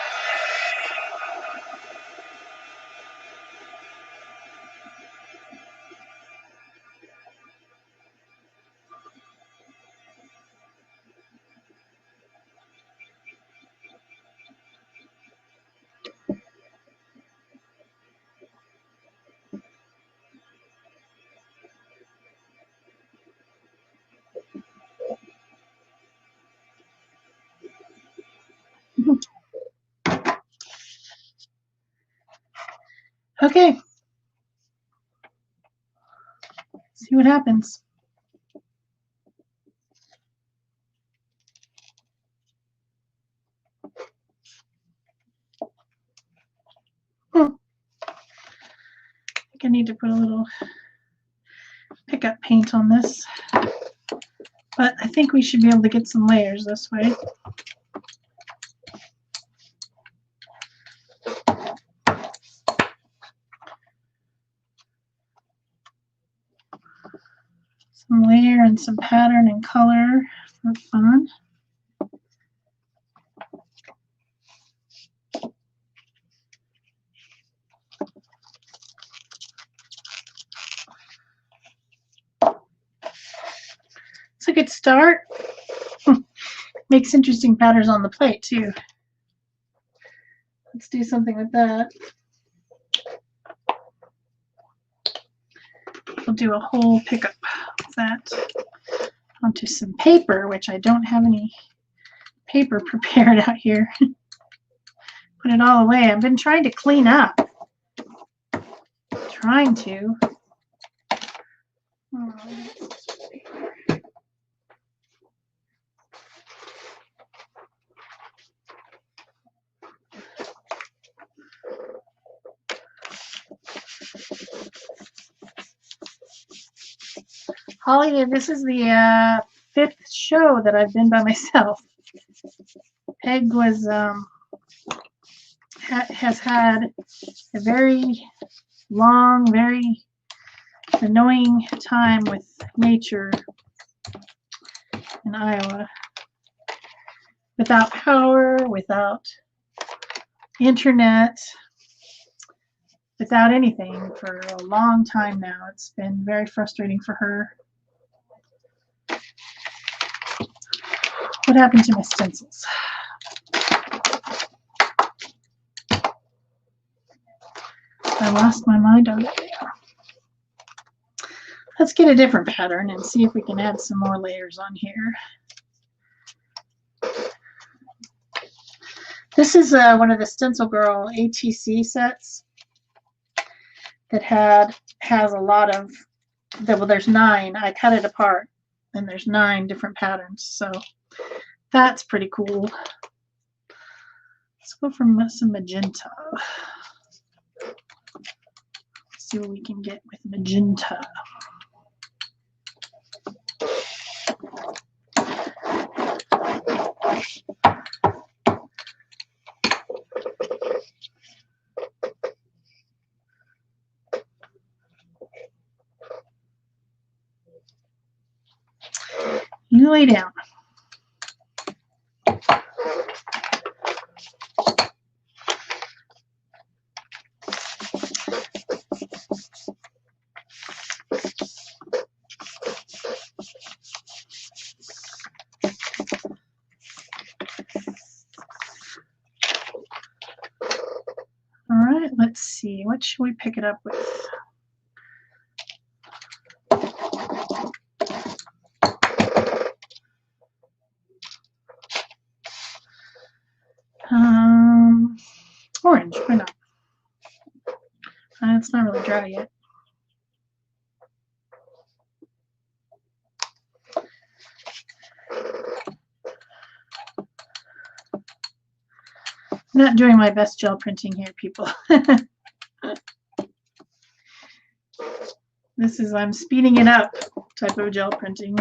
Okay. See what happens. I think I need to put a little pickup paint on this. But I think we should be able to get some layers this way. Some layer and some pattern and color for fun. It's a good start. Makes interesting patterns on the plate too. Let's do something with that. We'll do a whole pickup of that onto some paper, which I don't have any paper prepared out here. Put it all away. I've been trying to clean up. Trying to. Holly, this is the 5th show that I've been by myself. Peg was has had a very long, very annoying time with nature in Iowa. Without power, without internet, without anything for a long time now. It's been very frustrating for her. What happened to my stencils? I lost my mind on it. Let's get a different pattern and see if we can add some more layers on here. This is one of the Stencil Girl ATC sets that has a lot of, well, there's 9. I cut it apart and there's 9 different patterns. So that's pretty cool. Let's go for some magenta. Let's see what we can get with magenta. You lay down. All right, let's see. What should we pick it up with? Orange, why not? It's not really dry yet. I'm not doing my best gel printing here, people. This is, I'm speeding it up type of gel printing.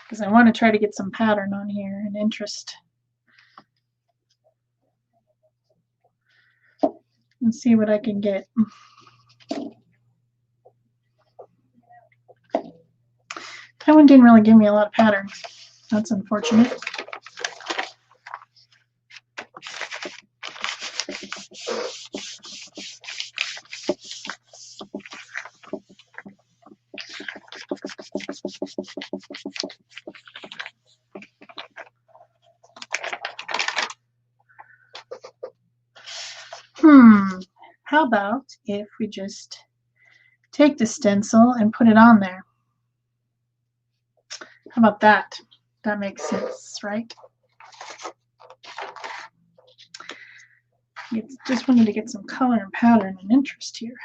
Because I want to try to get some pattern on here and interest. And see what I can get. That one didn't really give me a lot of pattern. That's unfortunate. How about if we just take the stencil and put it on there? How about that? That makes sense, right? Just wanted to get some color and pattern and interest here.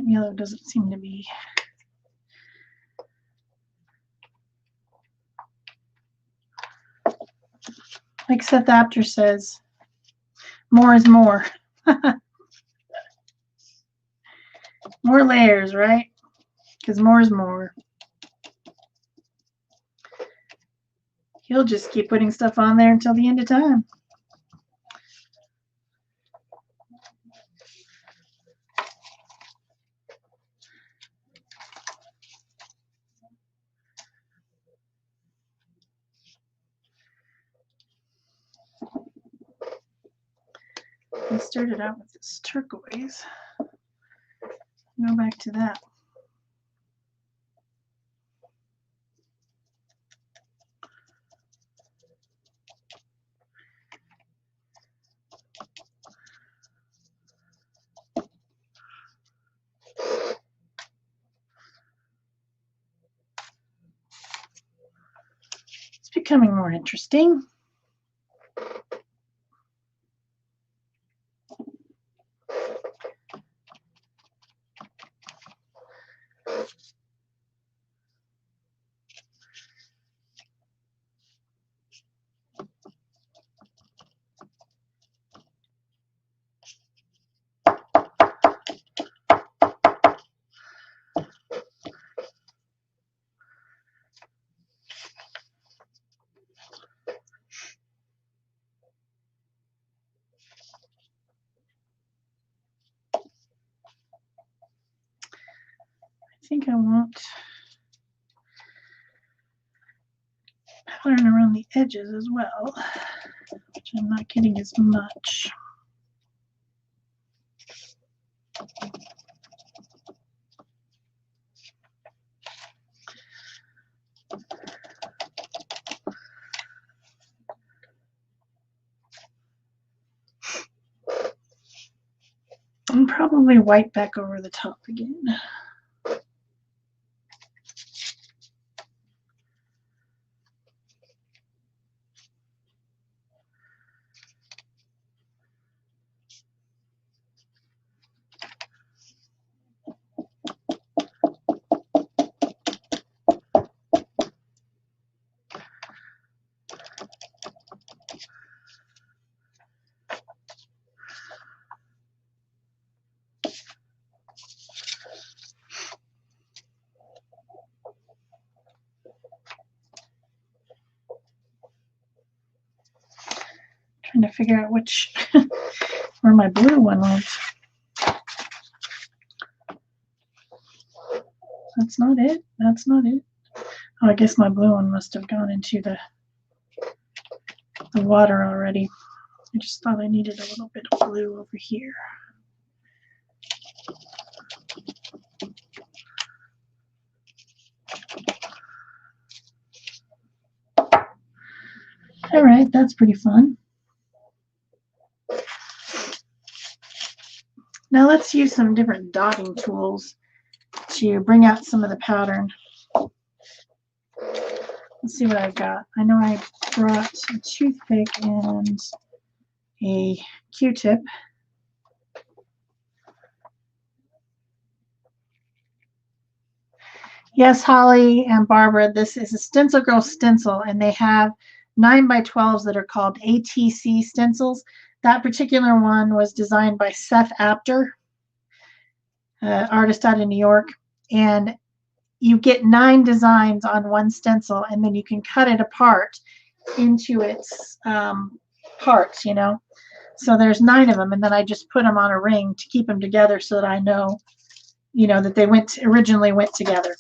Yellow doesn't seem to be. Like Seth Apter says, more is more. More layers, right? Because more is more. He'll just keep putting stuff on there until the end of time. I started out with this turquoise. Go back to that. It's becoming more interesting. I think I want pattern around the edges as well, which I'm not getting as much. And probably white back over the top again. Trying to figure out which where my blue one went. That's not it. That's not it. Oh, I guess my blue one must have gone into the water already. I just thought I needed a little bit of blue over here. think that's pretty fun. Now let's use some different dotting tools to bring out some of the pattern. Let's see what I've got. I know I brought a toothpick and a Q-tip. Yes, Holly and Barbara, this is a Stencil Girl stencil, and they have 9x12s that are called ATC stencils. That particular one was designed by Seth Apter, artist out of New York, and you get 9 designs on one stencil, and then you can cut it apart into its parts, you know. So there's 9 of them, and then I just put them on a ring to keep them together so that I know, you know, that they originally went together.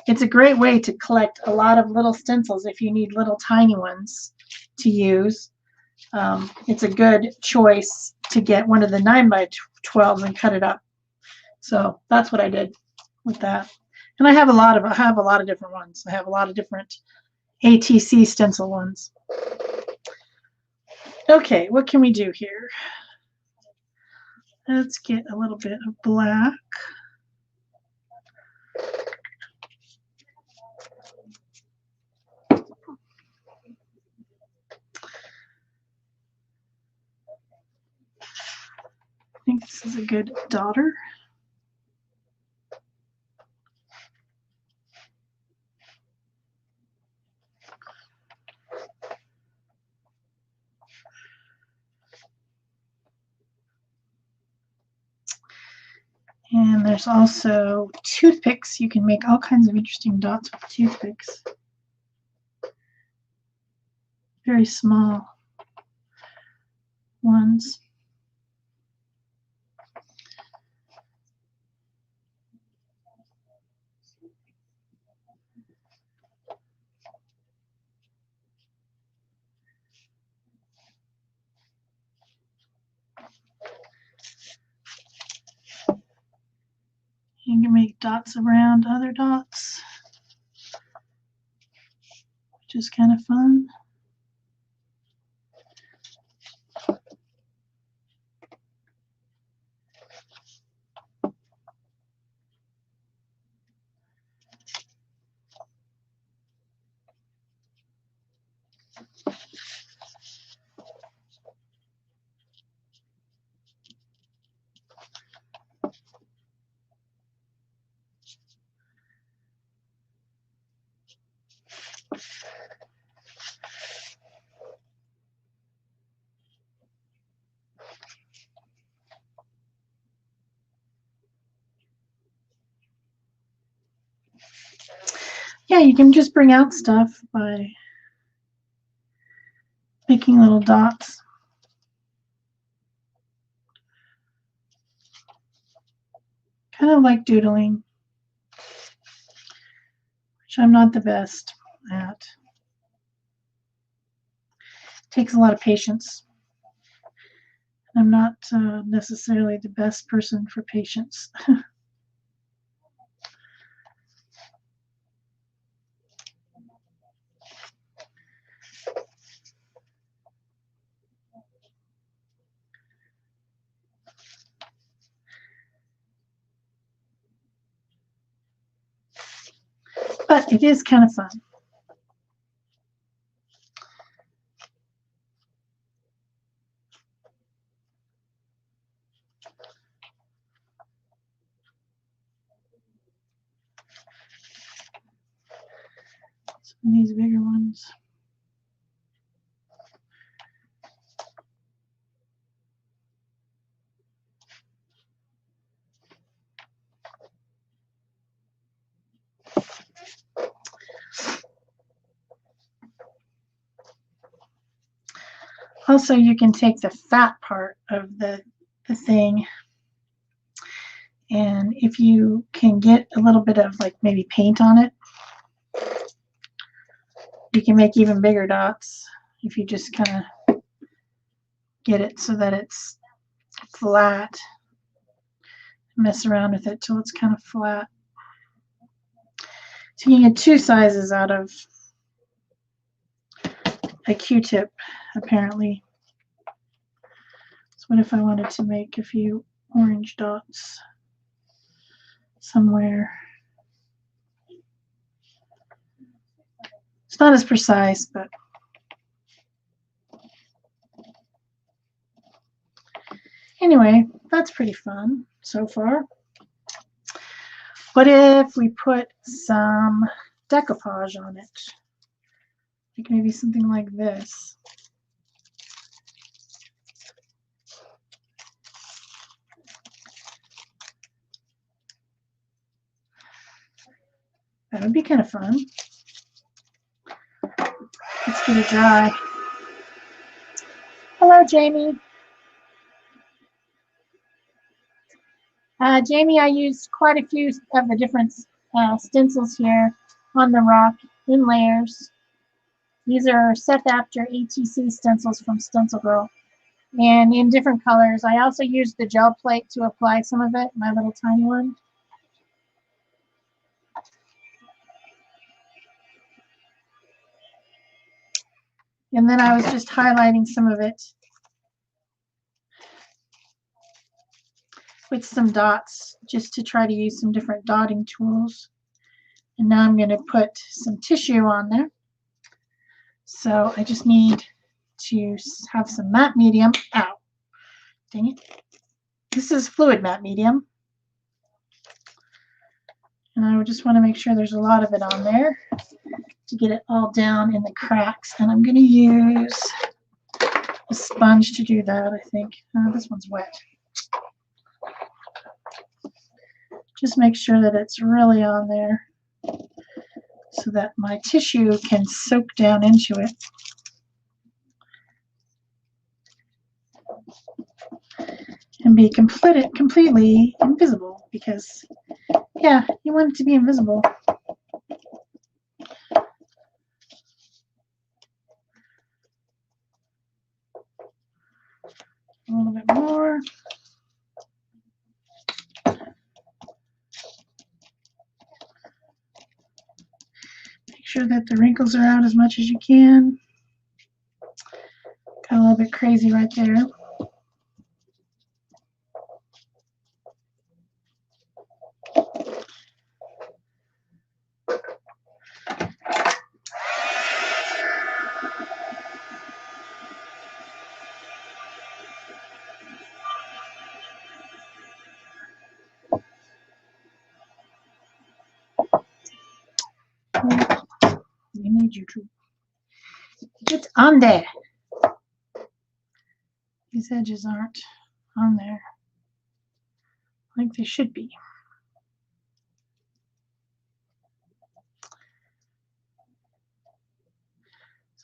It's a great way to collect a lot of little stencils if you need little tiny ones to use. It's a good choice to get one of the 9x12s and cut it up. So that's what I did with that. And I have a lot of different ones. I have a lot of different ATC stencil ones. Okay, what can we do here? Let's get a little bit of black. I think this is a good dotter. And there's also toothpicks. You can make all kinds of interesting dots with toothpicks. Very small ones. You can make dots around other dots, which is kind of fun. Yeah, you can just bring out stuff by making little dots. Kind of like doodling, which I'm not the best at. It takes a lot of patience. I'm not necessarily the best person for patience. But it is kind of fun. Some of these bigger ones. Also, you can take the fat part of the thing, and if you can get a little bit of like maybe paint on it, you can make even bigger dots if you just kind of get it so that it's flat. Mess around with it till it's kind of flat. So you can get 2 sizes out of a Q-tip, apparently. So what if I wanted to make a few orange dots somewhere? It's not as precise, but anyway, that's pretty fun so far. What if we put some decoupage on it? Like maybe something like this. That would be kind of fun. Let's get it dry. Hello, Jamie. Jamie, I used quite a few of the different stencils here on the rock in layers. These are Seth After ATC stencils from Stencil Girl, and in different colors. I also used the gel plate to apply some of it, my little tiny one. And then I was just highlighting some of it with some dots, just to try to use some different dotting tools. And now I'm going to put some tissue on there. So I just need to have some matte medium. Ow, dang it. This is fluid matte medium. And I just want to make sure there's a lot of it on there to get it all down in the cracks. And I'm going to use a sponge to do that, I think. This one's wet. Just make sure that it's really on there so that my tissue can soak down into it. And be completely invisible, because, yeah, you want it to be invisible. A little bit more. Make sure that the wrinkles are out as much as you can. Got a little bit crazy right there. We need you to get on there. These edges aren't on there like they should be.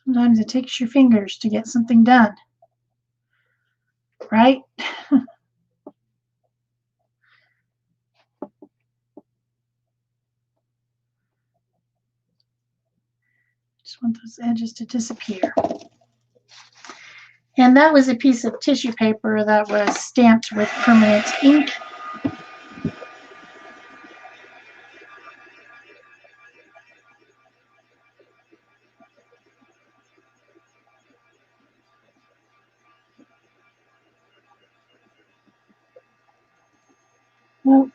Sometimes it takes your fingers to get something done, right? Just want those edges to disappear. And that was a piece of tissue paper that was stamped with permanent ink. Well,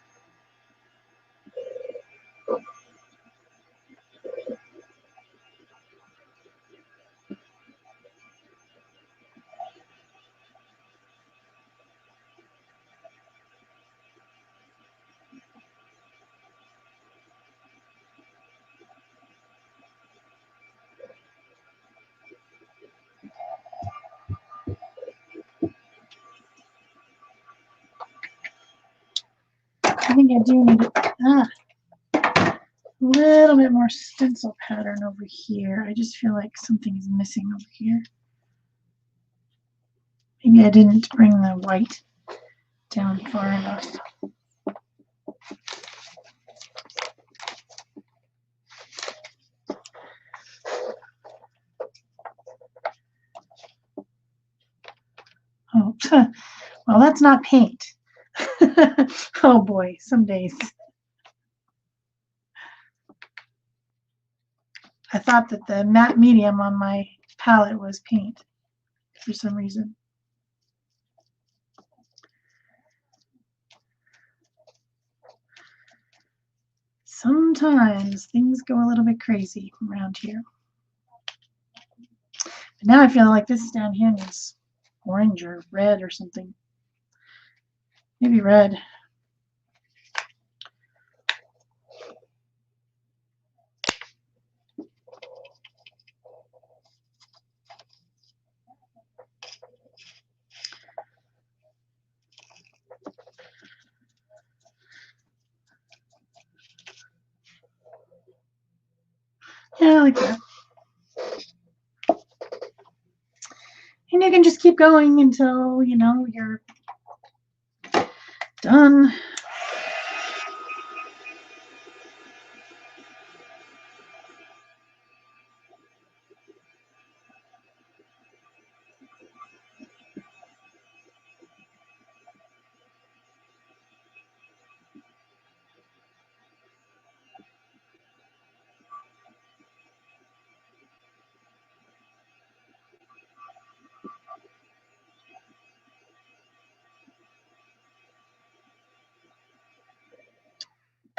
I think I do need a little bit more stencil pattern over here. I just feel like something is missing over here. Maybe I didn't bring the white down far enough. Oh, well, that's not paint. Oh boy, some days. I thought that the matte medium on my palette was paint for some reason. Sometimes things go a little bit crazy around here. But now I feel like this down here is orange or red or something. Maybe red. Yeah, I like that. And you can just keep going until, you know, you're done.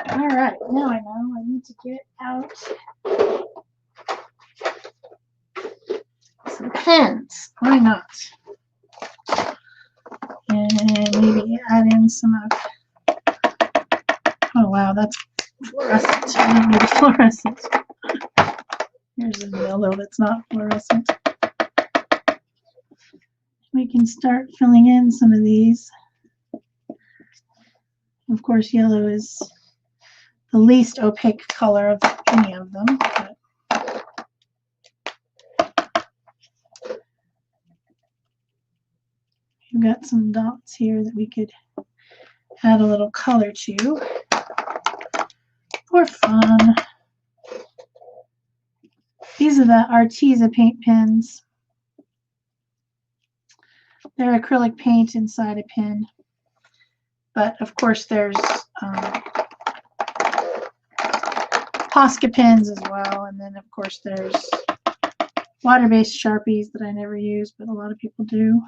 All right, now I know I need to get out some pens. Why not? And maybe add in some of, oh wow, that's fluorescent. I don't need a fluorescent. Here's a yellow that's not fluorescent. We can start filling in some of these. Of course, yellow is the least opaque color of any of them. But we've got some dots here that we could add a little color to for fun. These are the Arteza paint pens. They're acrylic paint inside a pen. But of course there's Posca pens as well. And then of course there's water-based Sharpies that I never use, but a lot of people do.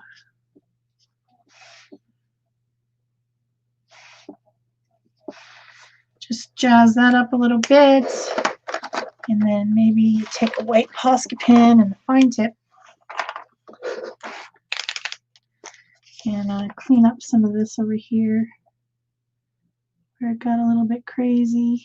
Just jazz that up a little bit. And then maybe you take a white Posca pen and the fine tip and clean up some of this over here where it got a little bit crazy.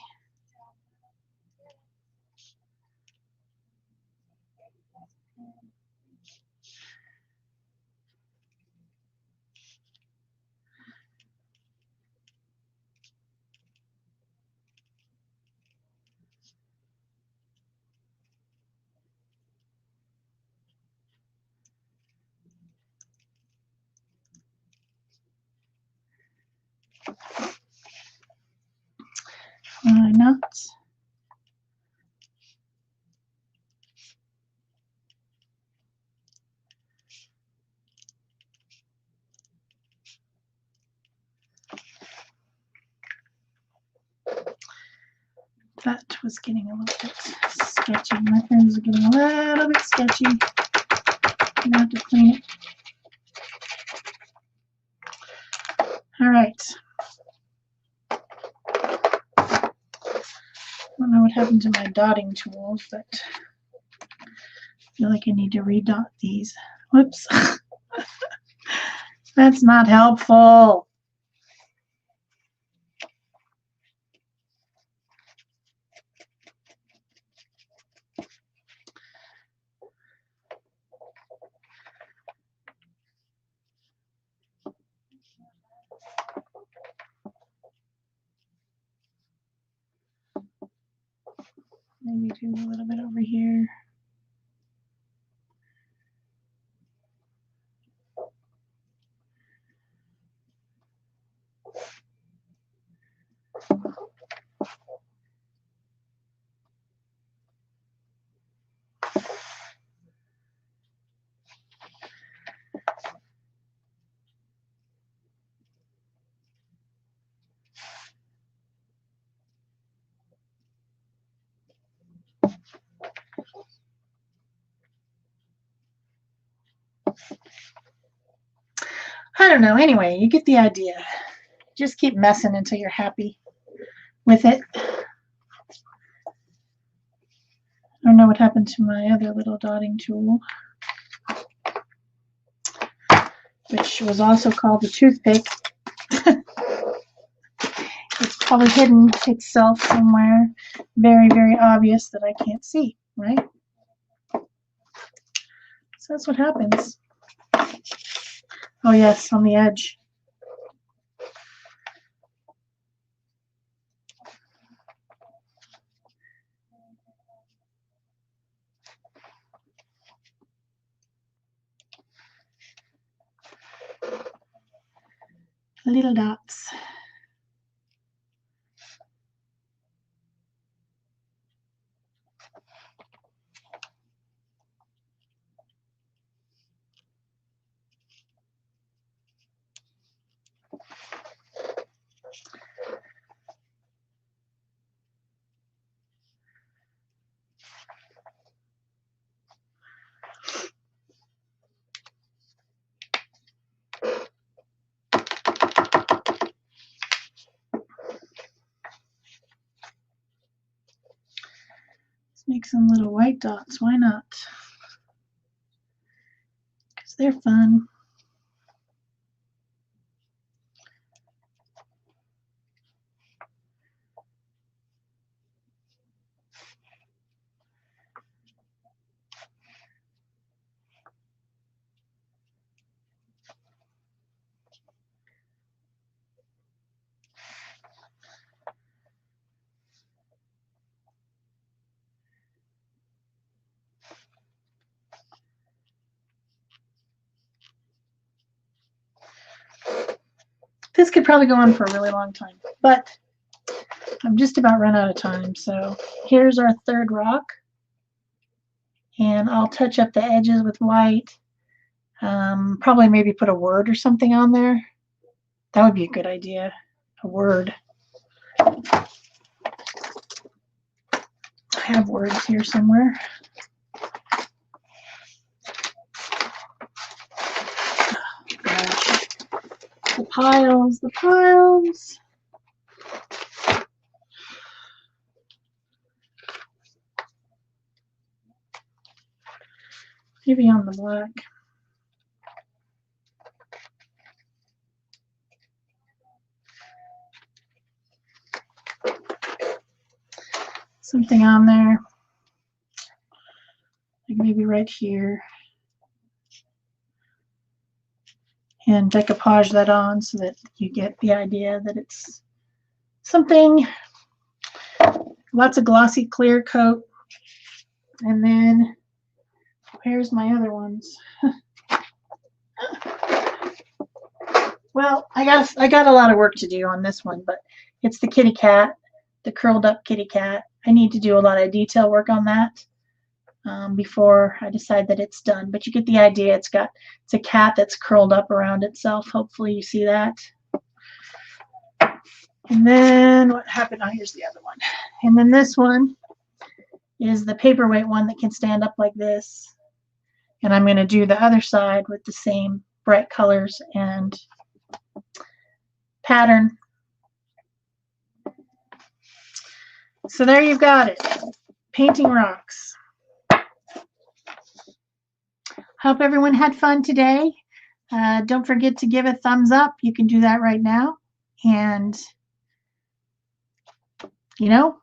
Why not? That was getting a little bit sketchy. My pens are getting a little bit sketchy. I'm gonna have to clean it. All right. I don't know what happened to my dotting tools, but I feel like I need to redot these. Whoops. That's not helpful. Maybe do a little bit over here. don't know. Anyway, you get the idea. Just keep messing until you're happy with it. I don't know what happened to my other little dotting tool, which was also called the toothpick. It's probably hidden itself somewhere. Very, very obvious that I can't see, right? So that's what happens. Oh yes, on the edge. Little dots. Make some little white dots. Why not? Because they're fun. This could probably go on for a really long time, but I'm just about run out of time. So here's our third rock, and I'll touch up the edges with white. Probably maybe put a word or something on there. That would be a good idea. A word. I have words here somewhere. Gosh. The piles, the piles. Maybe on the black. Something on there. Like maybe right here. And decoupage that on so that you get the idea that it's something. Lots of glossy clear coat. And then where's my other ones? Well, I got a lot of work to do on this one, but it's the kitty cat, the curled up kitty cat. I need to do a lot of detail work on that before I decide that it's done. But you get the idea. It's a cat that's curled up around itself. Hopefully you see that. And then what happened? Oh, here's the other one. And then this one is the paperweight one that can stand up like this. And I'm going to do the other side with the same bright colors and pattern. So there you've got it. Painting rocks. Hope everyone had fun today. Don't forget to give a thumbs up. You can do that right now. And, you know,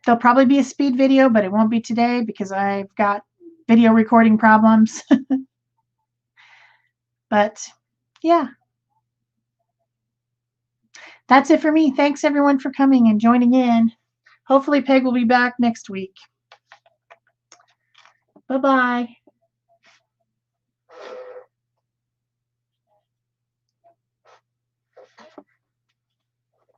there'll probably be a speed video, but it won't be today because I've got video recording problems. But, yeah. That's it for me. Thanks, everyone, for coming and joining in. Hopefully, Peg will be back next week. Bye-bye.